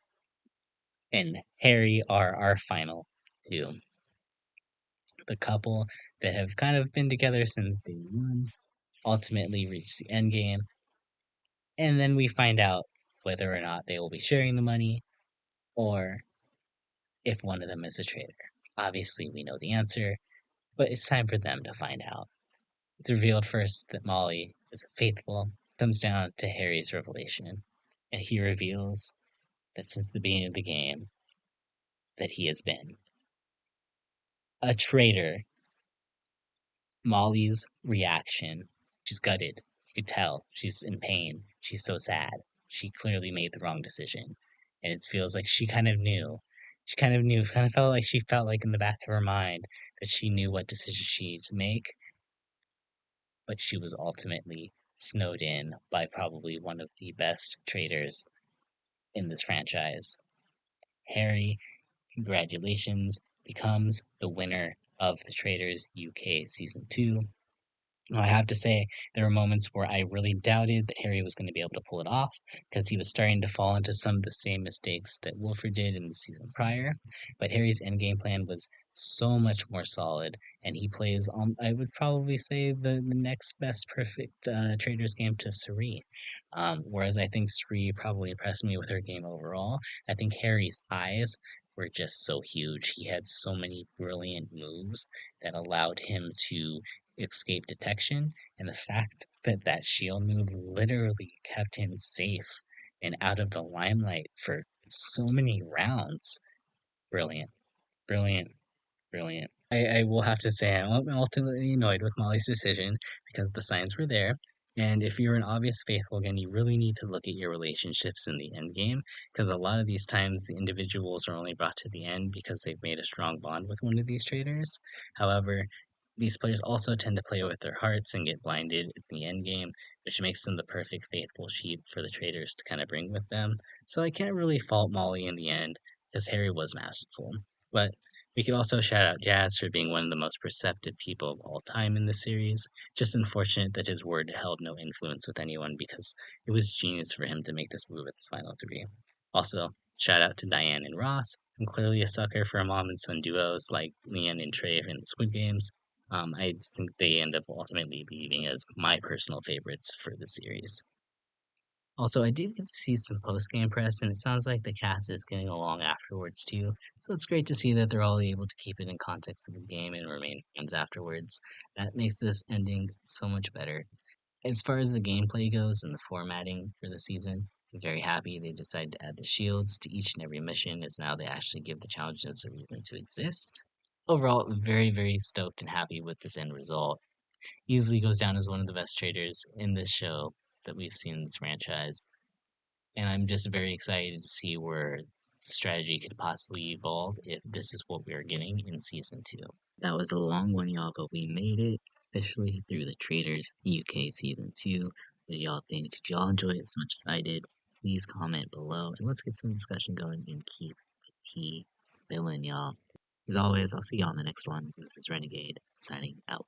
and Harry are our final two. The couple that have kind of been together since day one ultimately reach the end game, and then we find out whether or not they will be sharing the money or if one of them is a traitor. Obviously, we know the answer, but it's time for them to find out. It's revealed first that Molly is faithful, comes down to Harry's revelation, and he reveals that since the beginning of the game, that he has been a traitor. Molly's reaction, she's gutted. You could tell she's in pain. She's so sad. She clearly made the wrong decision. And it feels like she kind of knew. She kind of knew, kind of felt like she felt like in the back of her mind that she knew what decision she needed to make. But she was ultimately snowed in by probably one of the best traitors in this franchise. Harry, congratulations, becomes the winner of the Traitors UK Season 2. I have to say, there were moments where I really doubted that Harry was going to be able to pull it off because he was starting to fall into some of the same mistakes that Wilfred did in the season prior. But Harry's endgame plan was so much more solid, and he plays, I would probably say, the next best perfect Traders game to Suri. Whereas I think Suri probably impressed me with her game overall. I think Harry's eyes were just so huge. He had so many brilliant moves that allowed him to escape detection, and the fact that that shield move literally kept him safe and out of the limelight for so many rounds. Brilliant, brilliant, brilliant. I will have to say I'm ultimately annoyed with Molly's decision because the signs were there. And if you're an obvious faithful again, you really need to look at your relationships in the end game because a lot of these times the individuals are only brought to the end because they've made a strong bond with one of these traders. However, these players also tend to play with their hearts and get blinded at the end game, which makes them the perfect faithful sheep for the traders to kind of bring with them. So I can't really fault Molly in the end because Harry was masterful. But we could also shout out Jazz for being one of the most perceptive people of all time in the series. Just unfortunate that his word held no influence with anyone because it was genius for him to make this move at the final three. Also, shout out to Diane and Ross. I'm clearly a sucker for mom and son duos like Leanne and Trey in Squid Games. I just think they end up ultimately leaving as my personal favorites for the series. Also, I did get to see some post-game press, and it sounds like the cast is getting along afterwards too. So it's great to see that they're all able to keep it in context of the game and remain friends afterwards. That makes this ending so much better. As far as the gameplay goes and the formatting for the season, I'm very happy they decided to add the shields to each and every mission, as now they actually give the challenges a reason to exist. Overall, very, very stoked and happy with this end result. Easily goes down as one of the best traders in this show that we've seen in this franchise, and I'm just very excited to see where strategy could possibly evolve if this is what we are getting in season 2. That was a long one, y'all, but we made it officially through the Traitors UK season 2. What did y'all think? Did y'all enjoy it as much as I did? Please comment below and let's get some discussion going and keep the tea spilling, y'all. As always, I'll see y'all in the next one. This is Renegade signing out.